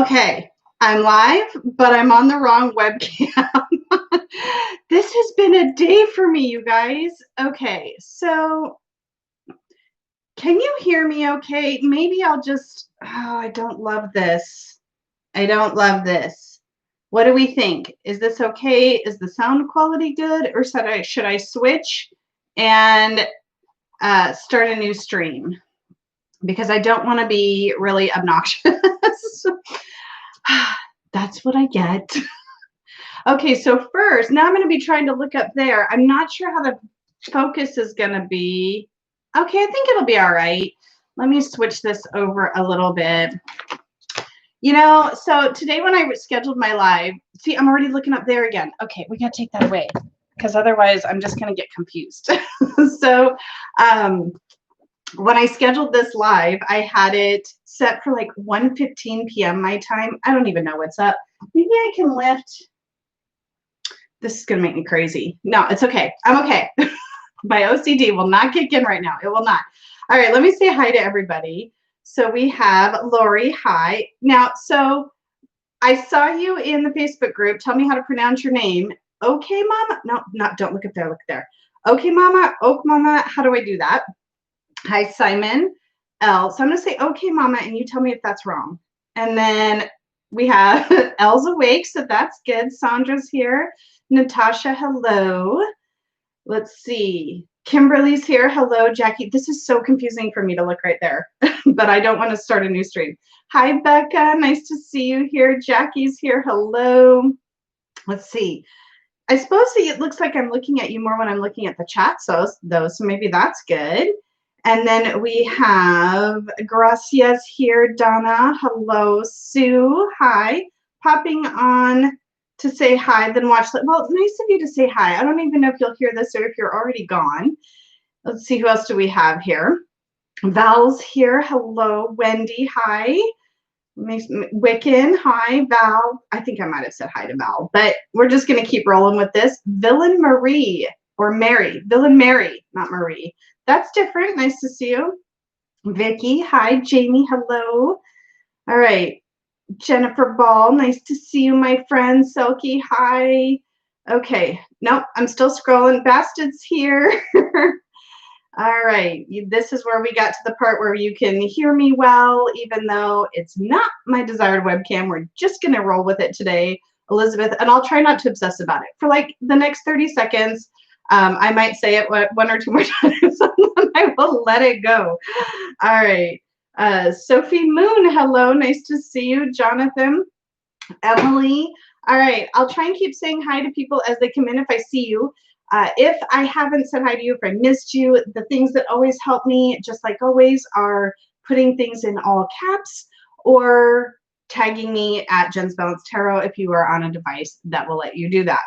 Okay, I'm live, but I'm on the wrong webcam. This has been a day for me, you guys. Okay, so can you hear me okay? Maybe I'll just, I don't love this. I don't love this. What do we think? Is this okay? Is the sound quality good? Or should I switch and start a new stream? Because I don't want to be really obnoxious. That's what I get. Okay, so first, now I'm going to be trying to look up there. I'm not sure how the focus is going to be. Okay, I think it'll be all right. Let me switch this over a little bit. You know, so today when I scheduled my live, see, I'm already looking up there again. Okay, we got to take that away because otherwise I'm just going to get confused. So when I scheduled this live, I had it set for like 1:15 p.m. my time. I don't even know what's up. Maybe I can lift. This is going to make me crazy. No, it's okay. I'm okay. My OCD will not kick in right now. It will not. All right, let me say hi to everybody. So we have Lori. Hi. Now, so I saw you in the Facebook group. Tell me how to pronounce your name. Okay, Mama. No, not. Don't look up there. Look there. Okay, Mama. Oak Mama. How do I do that? Hi, Simon L. So I'm going to say okay, Mama, and you tell me if that's wrong. And then we have L's awake, so that's good. Sandra's here. Natasha, hello. Let's see. Kimberly's here. Hello, Jackie. This is so confusing for me to look right there, but I don't want to start a new stream. Hi, Becca. Nice to see you here. Jackie's here. Hello. Let's see. I suppose it looks like I'm looking at you more when I'm looking at the chat, so maybe that's good. And then we have Gracias here. Donna. Hello. Sue. Hi. Popping on to say hi, then watch. Well, nice of you to say hi. I don't even know if you'll hear this or if you're already gone. Let's see, who else do we have here? Val's here. Hello. Wendy. Hi. Wiccan. Hi. Val. I think I might have said hi to Val, but we're just going to keep rolling with this. Villain Marie or Mary. Villain Mary, not Marie. That's different. Nice to see you. Vicky. Hi. Jamie. Hello. All right. Jennifer Ball, nice to see you, my friend. Selkie, hi. Okay, nope, I'm still scrolling. Bastard's here. All right, this is where we got to the part where you can hear me well, even though it's not my desired webcam. We're just going to roll with it today, Elizabeth, and I'll try not to obsess about it. For like the next 30 seconds, I might say it one or two more times, and then I will let it go. All right. Sophie Moon, hello, nice to see you. Jonathan, Emily. All right, I'll try and keep saying hi to people as they come in if I see you. If I haven't said hi to you, if I missed you, the things that always help me, just like always, are putting things in all caps or tagging me at Jen's Balanced Tarot if you are on a device that will let you do that.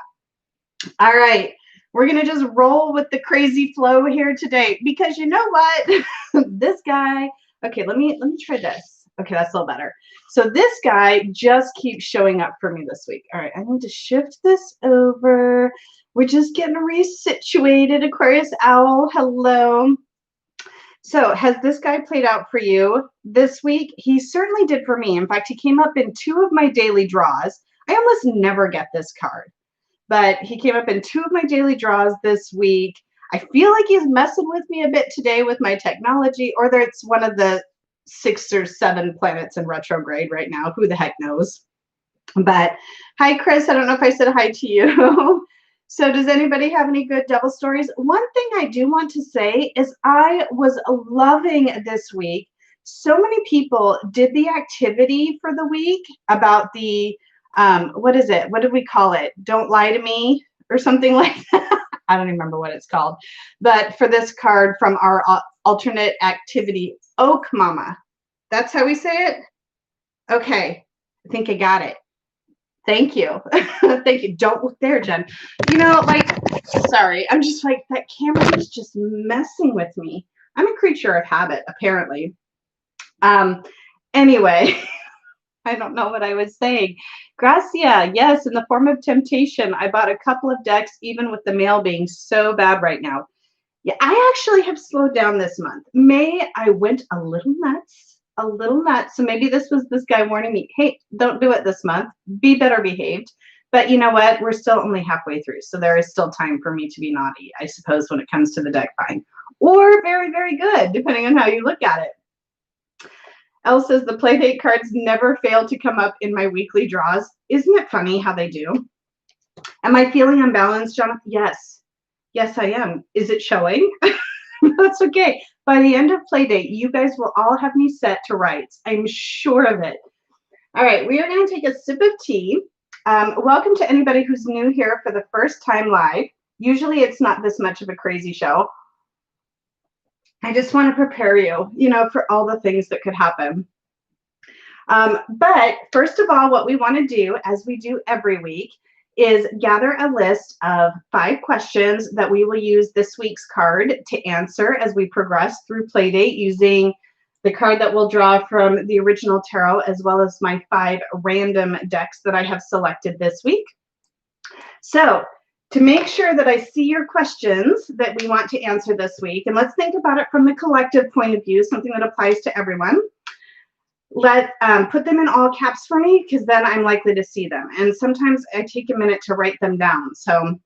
All right. We're going to just roll with the crazy flow here today because you know what? This guy, okay, let me try this. Okay, that's a little better. So this guy just keeps showing up for me this week. All right, I need to shift this over. We're just getting resituated. Aquarius Owl, hello. So has this guy played out for you this week? He certainly did for me. In fact, he came up in 2 of my daily draws. I almost never get this card, but he came up in 2 of my daily draws this week. I feel like he's messing with me a bit today with my technology, or it's one of the 6 or 7 planets in retrograde right now. Who the heck knows? But hi, Chris. I don't know if I said hi to you. So does anybody have any good devil stories? One thing I do want to say is I was loving this week. So many people did the activity for the week about the what is it? What did we call it? Don't lie to me or something like that. I don't even remember what it's called. But for this card from our alternate activity, Oak Mama. That's how we say it? Okay. I think I got it. Thank you. Thank you. Don't look there, Jen. You know, like, sorry. I'm just like, that camera is just messing with me. I'm a creature of habit, apparently. Anyway. I don't know what I was saying. Gracia, yes, in the form of temptation. I bought a couple of decks, even with the mail being so bad right now. Yeah, I actually have slowed down this month. May, I went a little nuts. a little nuts. So maybe this was this guy warning me, hey, don't do it this month. Be better behaved. But you know what? We're still only halfway through. So there is still time for me to be naughty, I suppose, when it comes to the deck find. Or very, very good, depending on how you look at it. Elle says the Playdate cards never fail to come up in my weekly draws. Isn't it funny how they do? Am I feeling unbalanced, Jonathan? Yes. Yes, I am. Is it showing? That's okay. By the end of Playdate, you guys will all have me set to rights. I'm sure of it. All right, we are going to take a sip of tea. Welcome to anybody who's new here for the first time live. Usually it's not this much of a crazy show. I just want to prepare you, for all the things that could happen. But first of all, what we want to do, as we do every week, is gather a list of 5 questions that we will use this week's card to answer as we progress through Playdate using the card that we'll draw from the original tarot, as well as my 5 random decks that I have selected this week. So to make sure that I see your questions that we want to answer this week, and let's think about it from the collective point of view, something that applies to everyone. Put them in all caps for me, because then I'm likely to see them. And sometimes I take a minute to write them down. So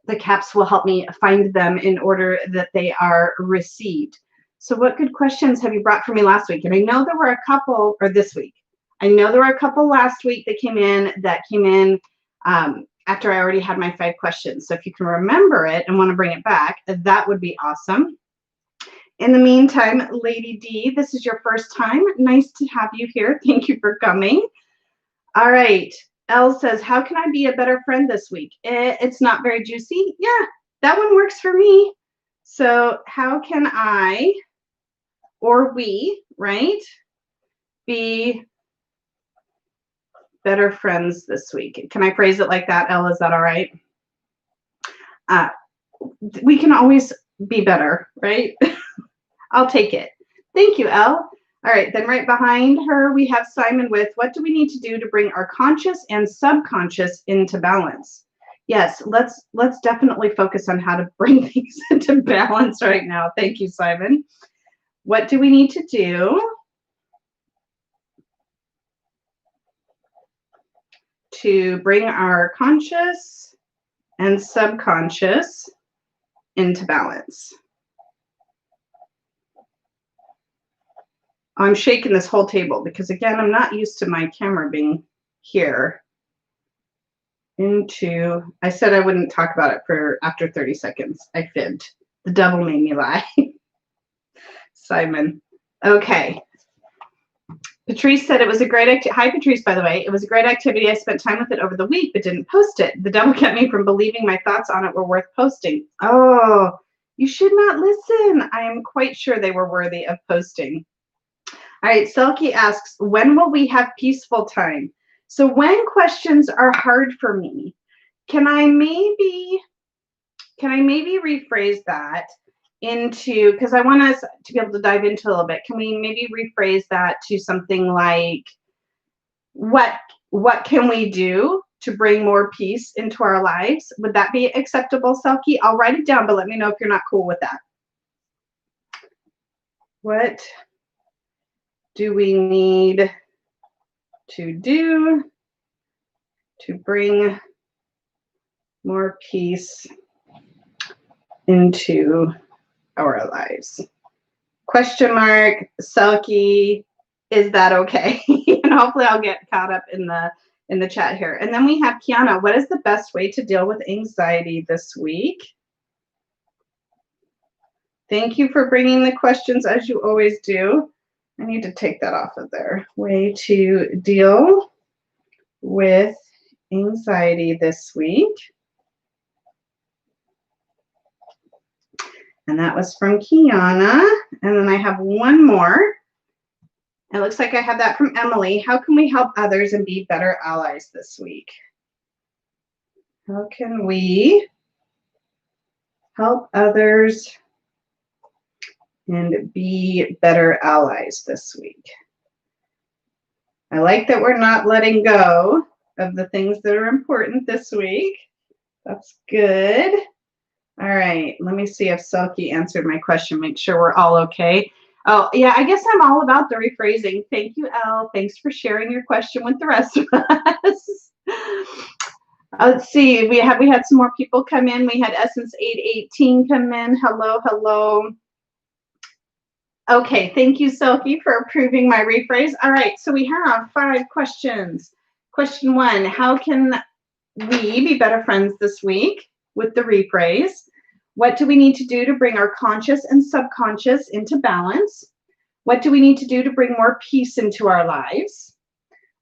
the caps will help me find them in order that they are received. So what good questions have you brought for me last week? And I know there were a couple, or this week. I know there were a couple last week that came in after I already had my 5 questions. So if you can remember it and want to bring it back, that would be awesome. In the meantime, Lady D, this is your first time. Nice to have you here. Thank you for coming. All right. Elle says, how can I be a better friend this week? It's not very juicy. Yeah, that one works for me. So how can I, or we, right, be better friends this week? Can I phrase it like that, Elle? Is that all right? We can always be better, right? I'll take it. Thank you, Elle. All right, then right behind her, we have Simon with, what do we need to do to bring our conscious and subconscious into balance? Yes, let's definitely focus on how to bring things into balance right now. Thank you, Simon. What do we need to do to bring our conscious and subconscious into balance? I'm shaking this whole table because, again, I'm not used to my camera being here. I said I wouldn't talk about it for after 30 seconds. I fibbed. The devil made me lie. Simon. Okay. Patrice said it was a great activity. Hi, Patrice, by the way. It was a great activity. I spent time with it over the week, but didn't post it. The devil kept me from believing my thoughts on it were worth posting. Oh, you should not listen. I am quite sure they were worthy of posting. All right, Selkie asks, when will we have peaceful time? So when questions are hard for me, can I maybe rephrase that into, because I want us to be able to dive into a little bit. Can we maybe rephrase that to something like, what can we do to bring more peace into our lives? Would that be acceptable, Selkie? I'll write it down, but let me know if you're not cool with that. What do we need to do to bring more peace into our lives? Question mark, Selkie, is that okay? And hopefully I'll get caught up in the chat here. And then we have Kiana. What is the best way to deal with anxiety this week? Thank you for bringing the questions as you always do. I need to take that off of there. Way to deal with anxiety this week. And that was from Kiana. And then I have one more. It looks like I have that from Emily. How can we help others and be better allies this week? How can we help others and be better allies this week? I like that we're not letting go of the things that are important this week. That's good. All right, let me see if Selkie answered my question. Make sure we're all okay. Oh, yeah, I guess I'm all about the rephrasing. Thank you, Elle. Thanks for sharing your question with the rest of us. Let's see. We had some more people come in. We had Essence 818 come in. Hello, hello. Okay, thank you, Sophie, for approving my rephrase. All right, so we have 5 questions. Question 1, how can we be better friends this week with the rephrase? What do we need to do to bring our conscious and subconscious into balance? What do we need to do to bring more peace into our lives?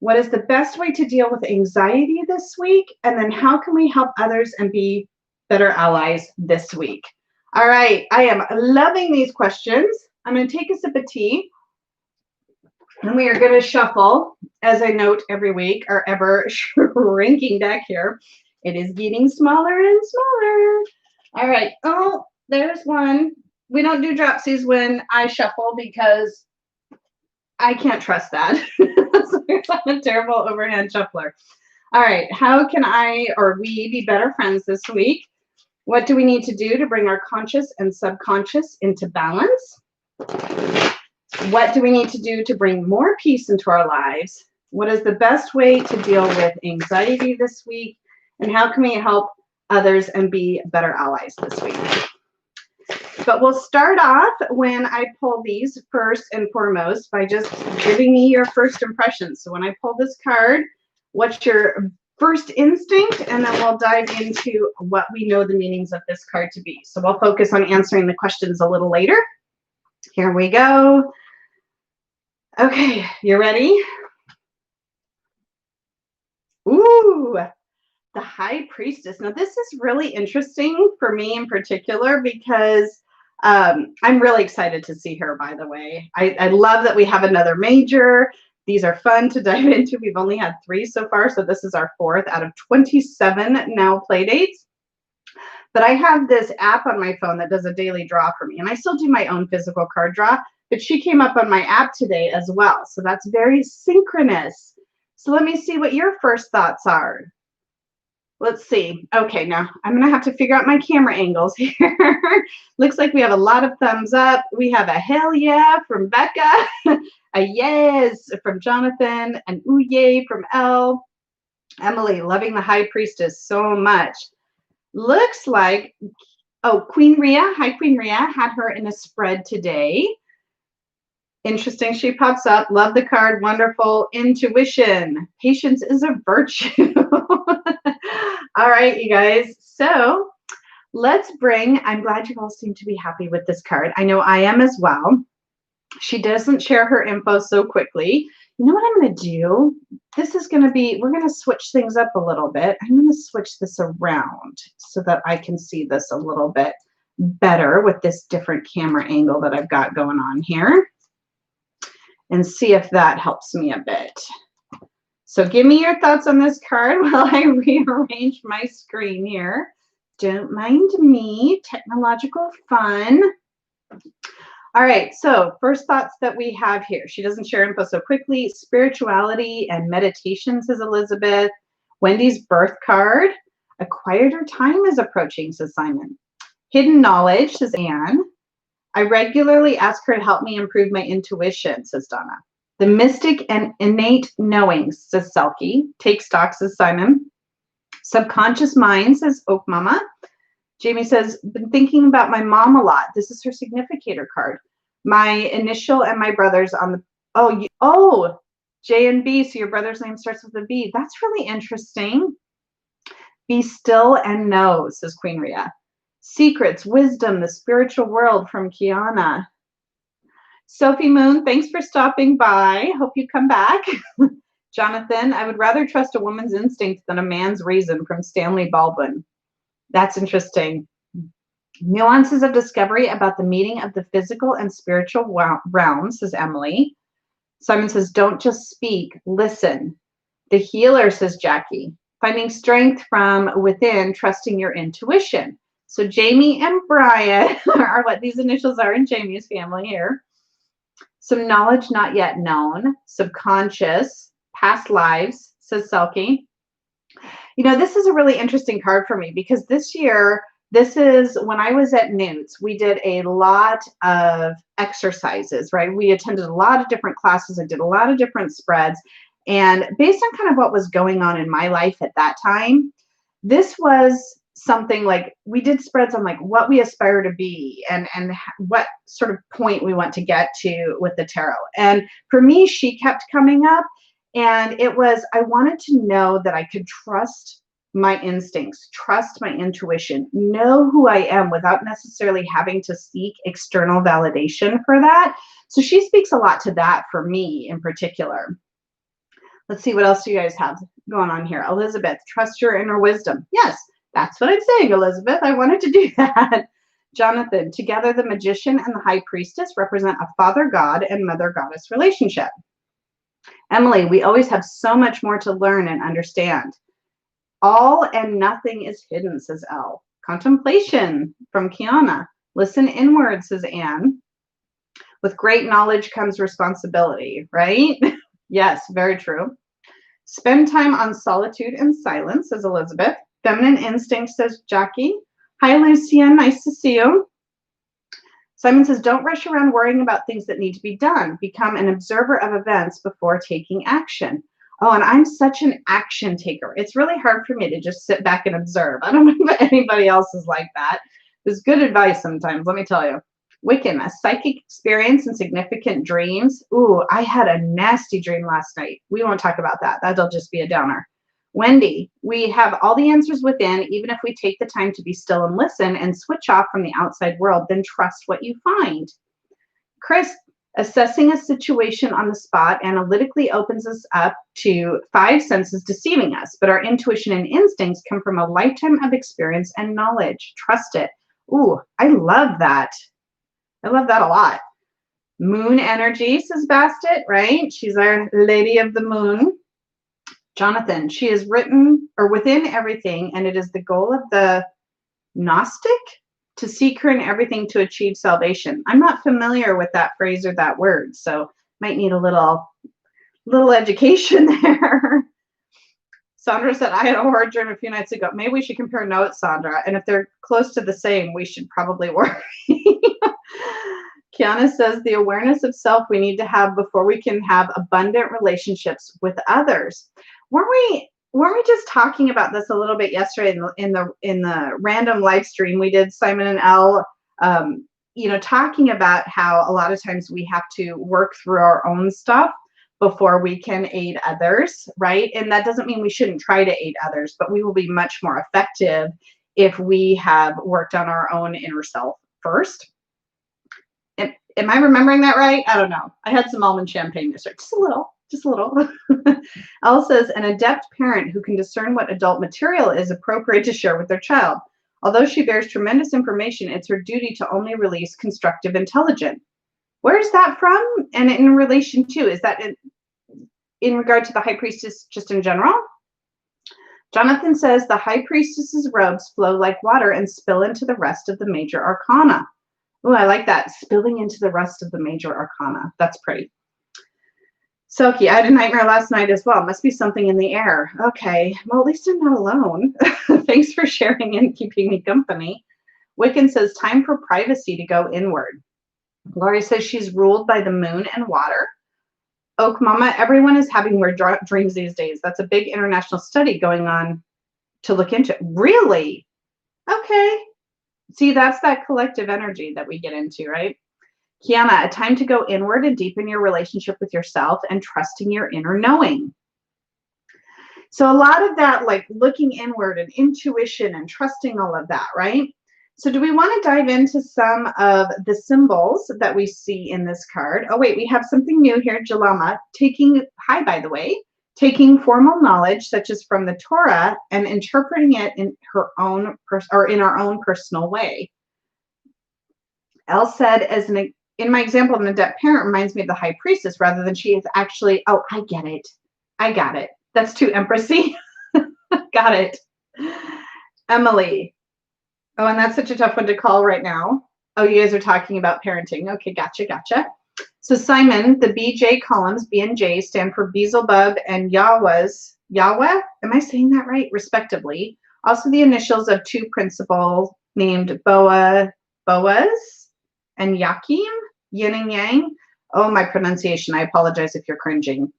What is the best way to deal with anxiety this week? And then how can we help others and be better allies this week? All right, I am loving these questions. I'm going to take a sip of tea, and we are going to shuffle, as I note every week, our ever shrinking deck here. It is getting smaller and smaller. All right. Oh, there's one. We don't do dropsies when I shuffle because I can't trust that. So I'm a terrible overhand shuffler. All right. How can I or we be better friends this week? What do we need to do to bring our conscious and subconscious into balance? What do we need to do to bring more peace into our lives? What is the best way to deal with anxiety this week? And how can we help others and be better allies this week? But we'll start off when I pull these first and foremost by just giving me your first impressions. So when I pull this card, what's your first instinct? And then we'll dive into what we know the meanings of this card to be. So we'll focus on answering the questions a little later. Here we go. Okay, you ready? Ooh, the High Priestess. Now, this is really interesting for me in particular because I'm really excited to see her, by the way. I love that we have another major. These are fun to dive into. We've only had 3 so far, so this is our 4th out of 27 now play dates. But I have this app on my phone that does a daily draw for me, and I still do my own physical card draw, but she came up on my app today as well. So that's very synchronous. So let me see what your first thoughts are. Let's see. Okay, now I'm going to have to figure out my camera angles here. Looks like we have a lot of thumbs up. We have a hell yeah from Becca, a yes from Jonathan, an ooh yay from Elle. Emily, loving the High Priestess so much. Looks like, oh, Queen Rhea. Hi, Queen Rhea. Had her in a spread today. Interesting. She pops up. Love the card. Wonderful. Intuition. Patience is a virtue. All right, you guys. So let's bring, I'm glad you all seem to be happy with this card. I know I am as well. She doesn't share her info so quickly. You know what I'm going to do? This is going to be, we're going to switch things up a little bit. I'm going to switch this around so that I can see this a little bit better with this different camera angle that I've got going on here, and see if that helps me a bit. So give me your thoughts on this card while I rearrange my screen here. Don't mind me, technological fun. All right, so first thoughts that we have here. She doesn't share info so quickly. Spirituality and meditation, says Elizabeth. Wendy's birth card. A quieter time is approaching, says Simon. Hidden knowledge, says Anne. I regularly ask her to help me improve my intuition, says Donna. The mystic and innate knowing, says Selkie. Take stock, says Simon. Subconscious mind, says Oak Mama. Jamie says, been thinking about my mom a lot. This is her significator card. My initial and my brother's on the, J and B, so your brother's name starts with a B. That's really interesting. Be still and know, says Queen Rhea. Secrets, wisdom, the spiritual world from Kiana. Sophie Moon, thanks for stopping by. Hope you come back. Jonathan, I would rather trust a woman's instinct than a man's reason, from Stanley Baldwin. That's interesting. Nuances of discovery about the meeting of the physical and spiritual realms, says Emily. Simon says, don't just speak, listen. The healer, says Jackie. Finding strength from within, trusting your intuition. So Jamie and Brian are what these initials are in Jamie's family here. Some knowledge not yet known, subconscious, past lives, says Selkie. You know, this is a really interesting card for me because this year This is when I was at Newt's, we did a lot of exercises, right? We attended a lot of different classes. I did a lot of different spreads. And based on kind of what was going on in my life at that time, this was something like we did spreads on like what we aspire to be and what sort of point we want to get to with the tarot. And for me, she kept coming up, and it was I wanted to know that I could trust my instincts, trust my intuition, know who I am without necessarily having to seek external validation for that. So she speaks a lot to that for me in particular. Let's see, what else do you guys have going on here? Elizabeth, trust your inner wisdom. Yes, that's what I'm saying, Elizabeth. I wanted to do that. Jonathan, together the magician and the high priestess represent a father god and mother goddess relationship. Emily, we always have so much more to learn and understand. All and nothing is hidden, says Elle. Contemplation from Kiana. Listen inward, says Anne. With great knowledge comes responsibility, right? Yes, very true. Spend time on solitude and silence, says Elizabeth. Feminine instinct, says Jackie. Hi, Lucian. Nice to see you. Simon says, don't rush around worrying about things that need to be done. Become an observer of events before taking action. Oh, and I'm such an action taker. It's really hard for me to just sit back and observe. I don't know if anybody else is like that. It's good advice sometimes, let me tell you. Wiccan, a psychic experience and significant dreams. Ooh, I had a nasty dream last night. We won't talk about that. That'll just be a downer. Wendy, we have all the answers within. Even if we take the time to be still and listen and switch off from the outside world, then trust what you find. Chris, assessing a situation on the spot analytically opens us up to 5 senses deceiving us, but our intuition and instincts come from a lifetime of experience and knowledge. Trust it. Ooh, I love that. I love that a lot. Moon energy, says Bastet, right? She's our lady of the moon. Jonathan, she is written or within everything, and it is the goal of the Gnostic to seek her in everything to achieve salvation. I'm not familiar with that phrase or that word, so might need a little education there. Sandra said, I had a horror dream a few nights ago. Maybe we should compare notes, Sandra. And if they're close to the same, we should probably worry. Kiana says, the awareness of self we need to have before we can have abundant relationships with others. Weren't we just talking about this a little bit yesterday in the random live stream we did, Simon and Elle, talking about how a lot of times we have to work through our own stuff before we can aid others, right? And that doesn't mean we shouldn't try to aid others, but we will be much more effective if we have worked on our own inner self first. Am I remembering that right? I don't know. I had some almond champagne yesterday, just a little. Elle says, an adept parent who can discern what adult material is appropriate to share with their child. Although she bears tremendous information, it's her duty to only release constructive intelligence. Where is that from? And in relation to, is that in regard to the high priestess just in general? Jonathan says, the high priestess's robes flow like water and spill into the rest of the major arcana. Oh, I like that. Spilling into the rest of the major arcana. That's pretty. Silky, I had a nightmare last night as well. Must be something in the air. Okay. Well, at least I'm not alone. Thanks for sharing and keeping me company. Wiccan says, time for privacy to go inward. Laurie says she's ruled by the moon and water. Oak Mama, everyone is having weird dreams these days. That's a big international study going on to look into. Really? Okay. See, that's that collective energy that we get into, right? Kiana, a time to go inward and deepen your relationship with yourself and trusting your inner knowing. So a lot of that, like looking inward and intuition and trusting all of that, right? So do we want to dive into some of the symbols that we see in this card? Oh, wait, we have something new here. Jalama, hi, by the way, taking formal knowledge, such as from the Torah, and interpreting it in her own in our own personal way. Elle said, in my example, an adept parent reminds me of the high priestess rather than she is actually, oh, I get it. I got it. That's too empressy. Got it. Emily. Oh, and that's such a tough one to call right now. Oh, you guys are talking about parenting. Okay, gotcha. So Simon, the BJ columns, B and J, stand for Beelzebub and Yahweh. Am I saying that right? Respectively. Also the initials of two principal named Boaz and Yakim, yin and yang. Oh, my pronunciation. I apologize if you're cringing.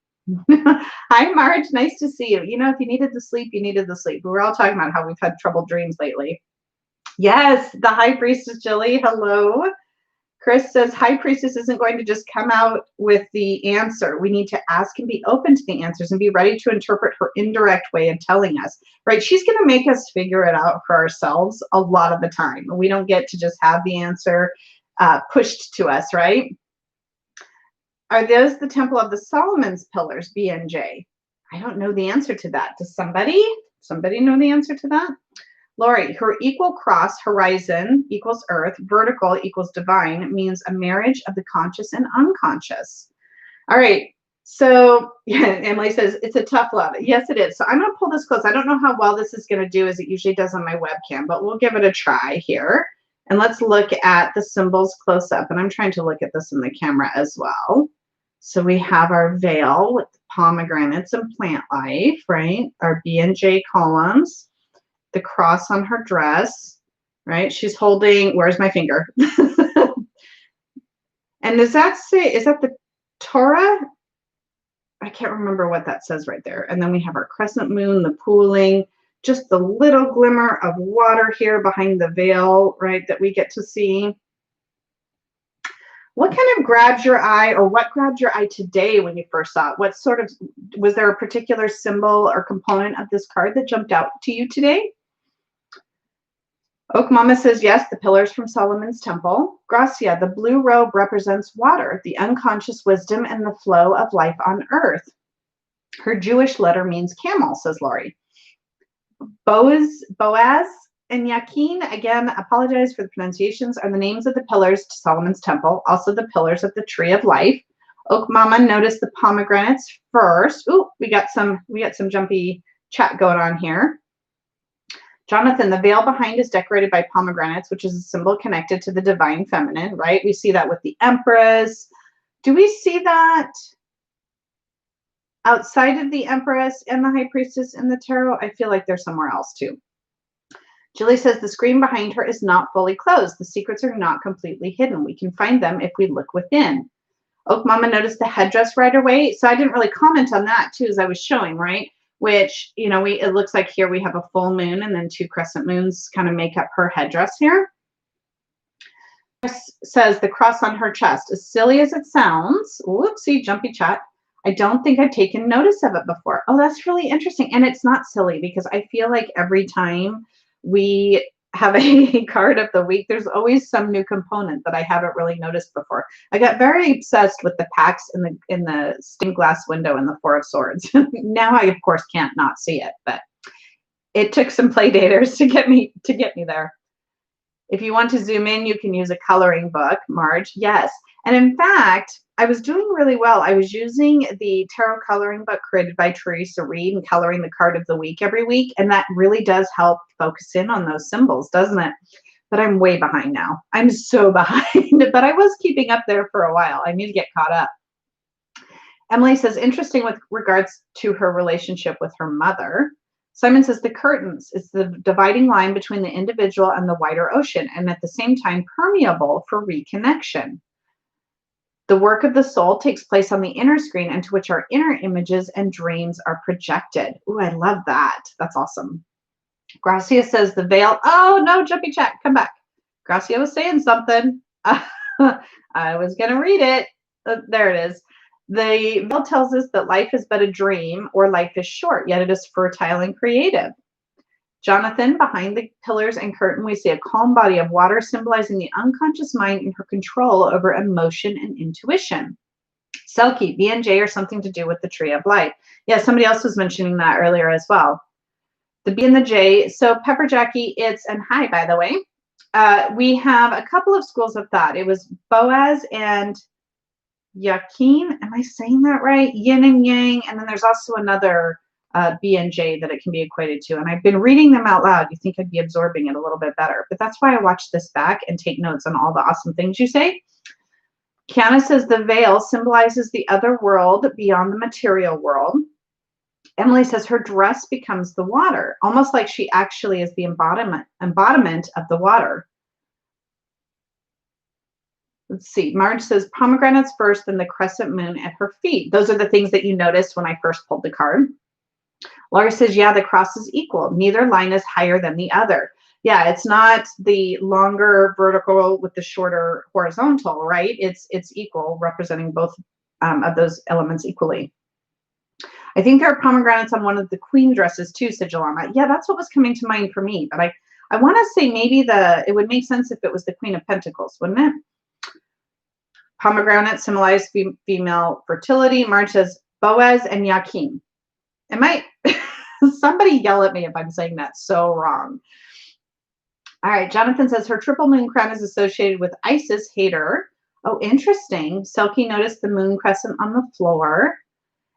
Hi, Marge. Nice to see you. You know, if you needed the sleep, you needed the sleep. We were all talking about how we've had troubled dreams lately. Yes, the High Priestess, Jilly. Hello. Chris says, High Priestess isn't going to just come out with the answer. We need to ask and be open to the answers and be ready to interpret her indirect way of telling us, right? She's going to make us figure it out for ourselves a lot of the time. We don't get to just have the answer pushed to us, right? Are those the Temple of the Solomon's pillars, B and J? I don't know the answer to that. Does somebody know the answer to that? Lori, her equal cross, horizon equals earth, vertical equals divine, means a marriage of the conscious and unconscious. All right. So yeah, Emily says, it's a tough love. Yes, it is. So I'm going to pull this close. I don't know how well this is going to do as it usually does on my webcam, but we'll give it a try here. And let's look at the symbols close up. And I'm trying to look at this in the camera as well. So we have our veil with pomegranates and plant life, right? Our B and J columns, the cross on her dress, right? She's holding, where's my finger? And does that say, is that the Torah? I can't remember what that says right there. And then we have our crescent moon, the pooling, just the little glimmer of water here behind the veil, right, that we get to see. What kind of grabbed your eye, or what grabbed your eye today when you first saw it? What sort of, was there a particular symbol or component of this card that jumped out to you today? Oak Mama says, yes, the pillars from Solomon's temple. Gracia, the blue robe represents water, the unconscious wisdom and the flow of life on earth. Her Jewish letter means camel, says Laurie. Boaz and Yakin, again, apologize for the pronunciations, are the names of the pillars to Solomon's temple, also the pillars of the tree of life. Oak Mama, notice the pomegranates first. Ooh, we got some jumpy chat going on here. Jonathan, the veil behind is decorated by pomegranates, which is a symbol connected to the divine feminine, right? We see that with the Empress. Do we see that outside of the Empress and the High Priestess in the tarot? I feel like they're somewhere else too. Julie says the screen behind her is not fully closed. The secrets are not completely hidden. We can find them if we look within. Oak Mama noticed the headdress right away. So I didn't really comment on that too, as I was showing, right? Which, you know, it looks like here we have a full moon and then two crescent moons kind of make up her headdress here. Says the cross on her chest, as silly as it sounds, whoopsie, jumpy chat, I don't think I've taken notice of it before. Oh, that's really interesting. And it's not silly, because I feel like every time we have a card of the week, there's always some new component that I haven't really noticed before. I got very obsessed with the packs in the stained glass window in the Four of Swords. Now I of course can't not see it, but it took some play daters to get me there. If you want to zoom in, you can use a coloring book, Marge. Yes. And in fact, I was doing really well. I was using the tarot coloring book created by Teresa Reed and coloring the card of the week every week. And that really does help focus in on those symbols, doesn't it? But I'm way behind now. I'm so behind, but I was keeping up there for a while. I need to get caught up. Emily says, interesting with regards to her relationship with her mother. Simon says, the curtains is the dividing line between the individual and the wider ocean, and at the same time permeable for reconnection. The work of the soul takes place on the inner screen, into which our inner images and dreams are projected. Ooh, I love that. That's awesome. Gracia says the veil. Oh, no, jumpy chat. Come back. Gracia was saying something. I was going to read it. There it is. The veil tells us that life is but a dream, or life is short, yet it is fertile and creative. Jonathan, behind the pillars and curtain, we see a calm body of water symbolizing the unconscious mind and her control over emotion and intuition. Selkie, B and J are something to do with the tree of life. Yeah, somebody else was mentioning that earlier as well. The B and the J. So Pepper Jackie, and hi, by the way. We have a couple of schools of thought. It was Boaz and Yakin. Am I saying that right? Yin and Yang. And then there's also another B and J that it can be equated to. And I've been reading them out loud. You think I'd be absorbing it a little bit better. But that's why I watch this back and take notes on all the awesome things you say. Kiana says the veil symbolizes the other world beyond the material world. Emily says her dress becomes the water, almost like she actually is the embodiment of the water. Let's see. Marge says pomegranates first, then the crescent moon at her feet. Those are the things that you noticed when I first pulled the card. Laura says, yeah, the cross is equal. Neither line is higher than the other. Yeah, it's not the longer vertical with the shorter horizontal, right? It's equal, representing both of those elements equally. I think there are pomegranates on one of the queen dresses too, said Jalama. Yeah, that's what was coming to mind for me. But I want to say maybe it would make sense if it was the Queen of Pentacles, wouldn't it? Pomegranate symbolize female fertility. Marge says Boaz and Yakin. Somebody yell at me if I'm saying that so wrong. All right, Jonathan says her triple moon crown is associated with Isis, Hater. Oh, interesting. Selkie noticed the moon crescent on the floor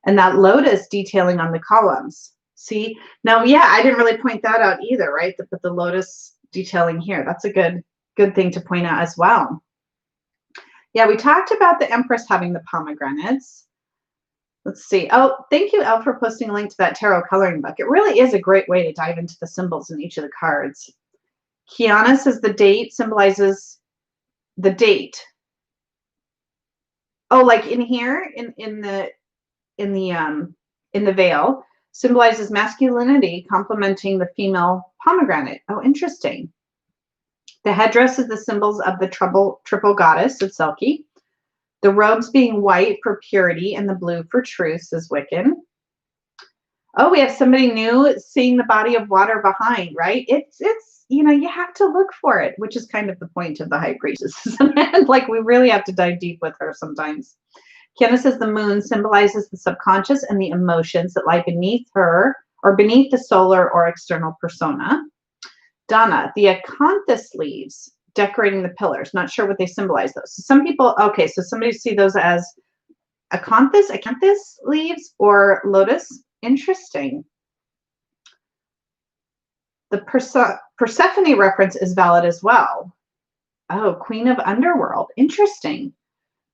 and that lotus detailing on the columns. See, now, yeah, I didn't really point that out either, right? But the lotus detailing here, that's a good thing to point out as well. Yeah, we talked about the Empress having the pomegranates. Let's see. Oh, thank you, Elle, for posting a link to that tarot coloring book. It really is a great way to dive into the symbols in each of the cards. Kiana says the date symbolizes the date. Oh, like in here, in the veil, symbolizes masculinity complementing the female pomegranate. Oh, interesting. The headdress is the symbols of the triple goddess of Selkie. The robes being white for purity and the blue for truth, says Wiccan. Oh, we have somebody new seeing the body of water behind, right? It's you have to look for it, which is kind of the point of the High Priestess. Like, we really have to dive deep with her sometimes. Kiana says the moon symbolizes the subconscious and the emotions that lie beneath her or beneath the solar or external persona. Donna, the acanthus leaves decorating the pillars. Not sure what they symbolize, though. So some people, okay, so somebody see those as acanthus leaves or lotus. Interesting. The Persephone reference is valid as well. Oh, Queen of Underworld. Interesting.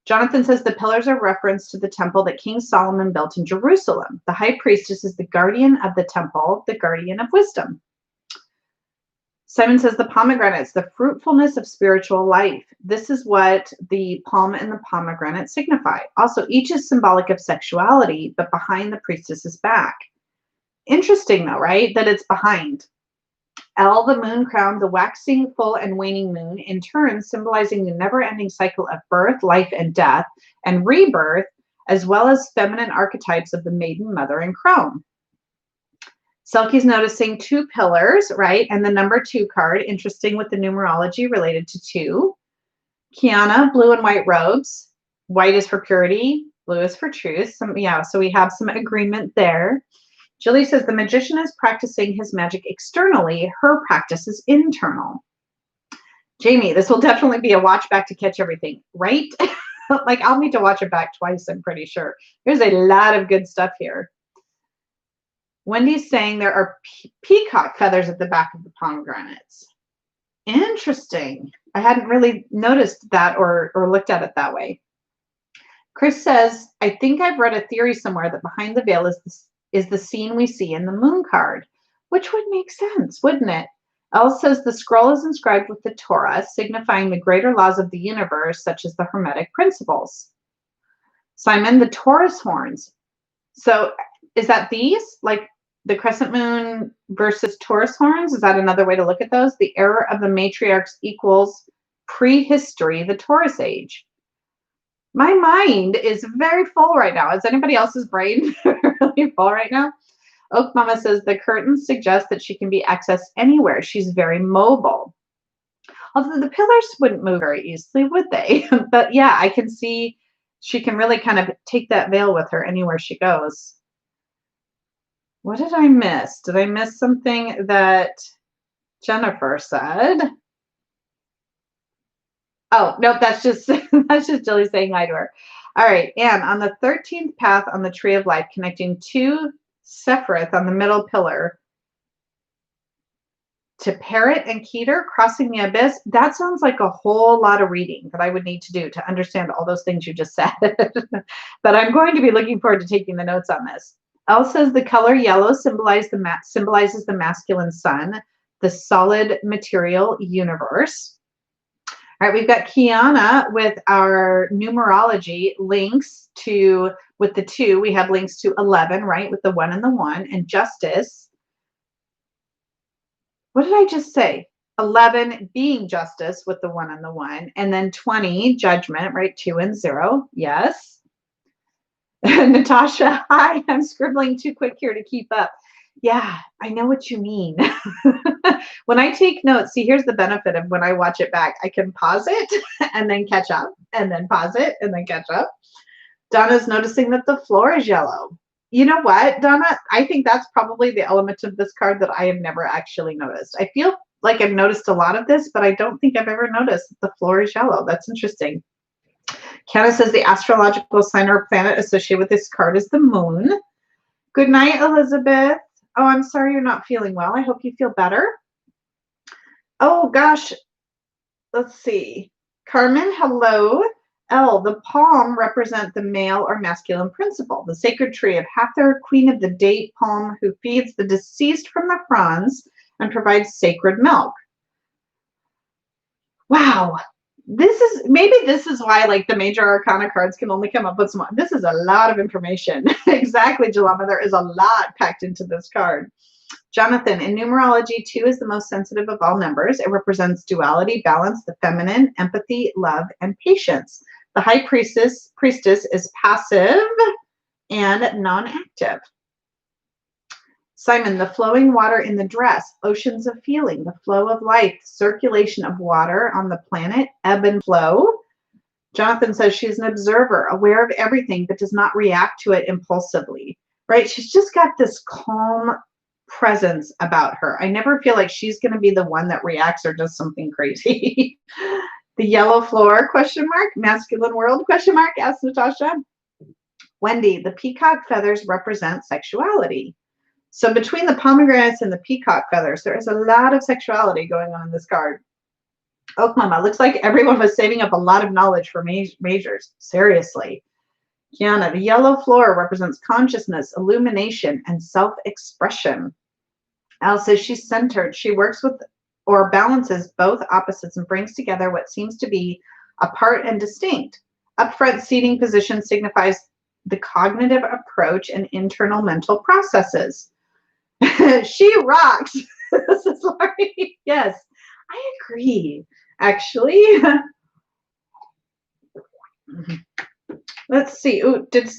Jonathan says the pillars are reference to the temple that King Solomon built in Jerusalem. The High Priestess is the guardian of the temple, the guardian of wisdom. Simon says the pomegranates, the fruitfulness of spiritual life. This is what the palm and the pomegranate signify. Also, each is symbolic of sexuality, but behind the priestess's back. Interesting, though, right? That it's behind. El, the moon crown, the waxing, full, and waning moon, in turn symbolizing the never-ending cycle of birth, life, and death, and rebirth, as well as feminine archetypes of the maiden, mother, and crone. Selkie's noticing two pillars, right? And the number 2 card, interesting with the numerology related to 2. Kiana, blue and white robes. White is for purity, blue is for truth. So we have some agreement there. Julie says the magician is practicing his magic externally. Her practice is internal. Jamie, this will definitely be a watch back to catch everything, right? Like, I'll need to watch it back twice, I'm pretty sure. There's a lot of good stuff here. Wendy's saying there are peacock feathers at the back of the pomegranates. Interesting. I hadn't really noticed that or looked at it that way. Chris says, I think I've read a theory somewhere that behind the veil is the scene we see in the moon card, which would make sense, wouldn't it? Elle says the scroll is inscribed with the Torah, signifying the greater laws of the universe, such as the Hermetic principles. Simon, the Taurus horns. So is that these? Like the crescent moon versus Taurus horns? Is that another way to look at those? The era of the matriarchs equals prehistory, the Taurus age. My mind is very full right now. Is anybody else's brain really full right now? Oak Mama says the curtains suggest that she can be accessed anywhere. She's very mobile. Although the pillars wouldn't move very easily, would they? But yeah, I can see she can really kind of take that veil with her anywhere she goes. What did I miss? Did I miss something that Jennifer said? Oh, nope, that's just Jilly saying hi to her. All right, and on the 13th path on the tree of life, connecting to Sephiroth on the middle pillar to Parrot and Keter, crossing the abyss. That sounds like a whole lot of reading that I would need to do to understand all those things you just said. But I'm going to be looking forward to taking the notes on this. Elle says the color yellow symbolizes the masculine sun, the solid material universe. All right, we've got Kiana with our numerology links to, with the 2, we have links to 11, right, with the 1 and the 1, and justice. What did I just say? 11 being justice with the 1 and the 1, and then 20, judgment, right, 2 and 0, yes. Natasha, hi, I'm scribbling too quick here to keep up. Yeah, I know what you mean. When I take notes, see, here's the benefit of when I watch it back. I can pause it and then catch up, and then pause it and then catch up. Donna's noticing that the floor is yellow. You know what, Donna? I think that's probably the element of this card that I have never actually noticed. I feel like I've noticed a lot of this, but I don't think I've ever noticed that the floor is yellow. That's interesting. Kenna says the astrological sign or planet associated with this card is the moon. Good night, Elizabeth. Oh, I'm sorry you're not feeling well. I hope you feel better. Oh, gosh. Let's see. Carmen, hello. L, the palm represent the male or masculine principle. The sacred tree of Hathor, queen of the date palm, who feeds the deceased from the fronds and provides sacred milk. Wow. Maybe this is why like the major arcana cards can only come up with some. This is a lot of information. Exactly, Jalama. There is a lot packed into this card. Jonathan, in numerology, 2 is the most sensitive of all numbers. It represents duality, balance, the feminine, empathy, love, and patience. The high priestess is passive and non-active. Simon, the flowing water in the dress, oceans of feeling, the flow of life, circulation of water on the planet, ebb and flow. Jonathan says she's an observer, aware of everything, but does not react to it impulsively, right? She's just got this calm presence about her. I never feel like she's going to be the one that reacts or does something crazy. The yellow floor, question mark, masculine world, question mark, asks Natasha. Wendy, the peacock feathers represent sexuality. So between the pomegranates and the peacock feathers, there is a lot of sexuality going on in this card. Oh, Mama, looks like everyone was saving up a lot of knowledge for majors. Seriously. Kiana, the yellow floor represents consciousness, illumination, and self-expression. Al says she's centered. She works with or balances both opposites and brings together what seems to be apart and distinct. Upfront seating position signifies the cognitive approach and internal mental processes. She rocks. This is Lori. Yes, I agree, actually. Let's see. Ooh, did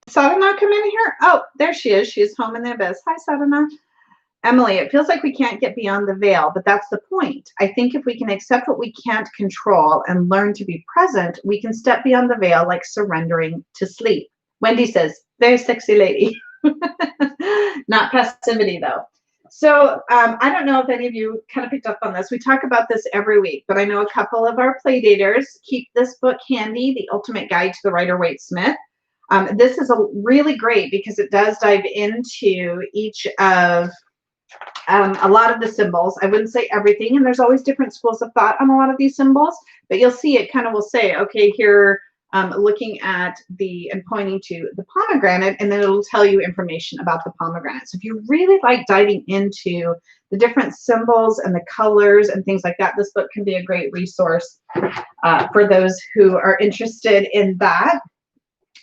Sadhana come in here? Oh, there she is. She is home in the abyss. Hi, Sadhana. Emily, it feels like we can't get beyond the veil, but that's the point. I think if we can accept what we can't control and learn to be present, we can step beyond the veil like surrendering to sleep. Wendy says, very sexy lady. Not passivity, though. So I don't know if any of you kind of picked up on this. We talk about this every week, but I know a couple of our playdaters keep this book handy, The Ultimate Guide to the Rider-Waite-Smith. This is really great because it does dive into each of a lot of the symbols. I wouldn't say everything, and there's always different schools of thought on a lot of these symbols, but you'll see it kind of will say, okay, here, looking at and pointing to the pomegranate, and then it'll tell you information about the pomegranate. So if you really like diving into the different symbols and the colors and things like that, this book can be a great resource for those who are interested in that.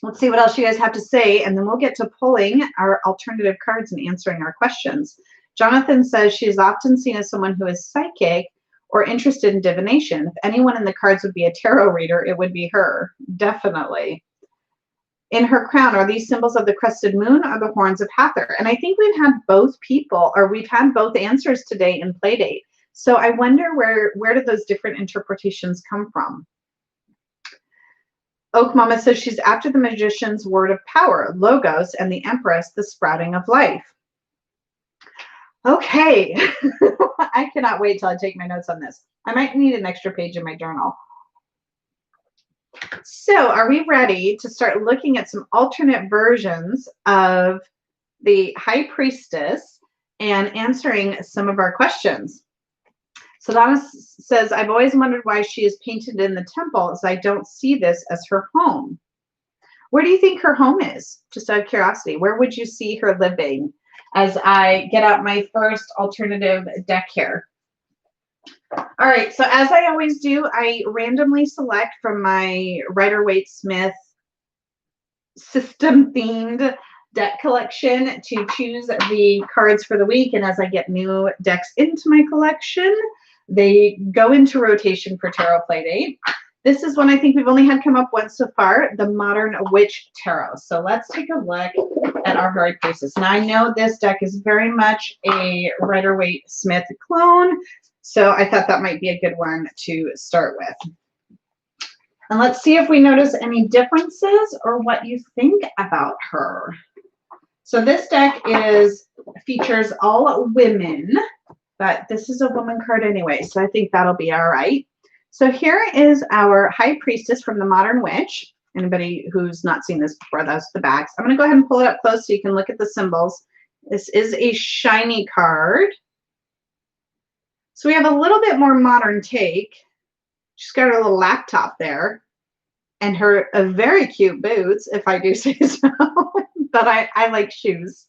Let's see what else you guys have to say, and then we'll get to pulling our alternative cards and answering our questions. Jonathan says she is often seen as someone who is psychic or interested in divination. If anyone in the cards would be a tarot reader, it would be her. Definitely. In her crown, are these symbols of the crested moon or the horns of Hathor? And I think we've had both people, or we've had both answers today in Playdate. So I wonder where do those different interpretations come from? Oak Mama says she's after the magician's word of power, Logos, and the Empress, the sprouting of life. Okay. I cannot wait till I take my notes on this. I might need an extra page in my journal. So are we ready to start looking at some alternate versions of the High Priestess and answering some of our questions? So Donna says, I've always wondered why she is painted in the temple, as I don't see this as her home. Where do you think her home is? Just out of curiosity, where would you see her living? As I get out my first alternative deck here. All right, so as I always do, I randomly select from my Rider-Waite-Smith system-themed deck collection to choose the cards for the week. And as I get new decks into my collection, they go into rotation for Tarot Playdate. This is one I think we've only had come up once so far, the Modern Witch Tarot. So let's take a look at our High Priestess. Now I know this deck is very much a Rider-Waite-Smith clone, so I thought that might be a good one to start with. And let's see if we notice any differences or what you think about her. So this deck features all women, but this is a woman card anyway, so I think that'll be all right. So here is our High Priestess from the Modern Witch. Anybody who's not seen this before, that's the backs. I'm going to go ahead and pull it up close so you can look at the symbols. This is a shiny card. So we have a little bit more modern take. She's got her little laptop there and her very cute boots, if I do say so. But I like shoes.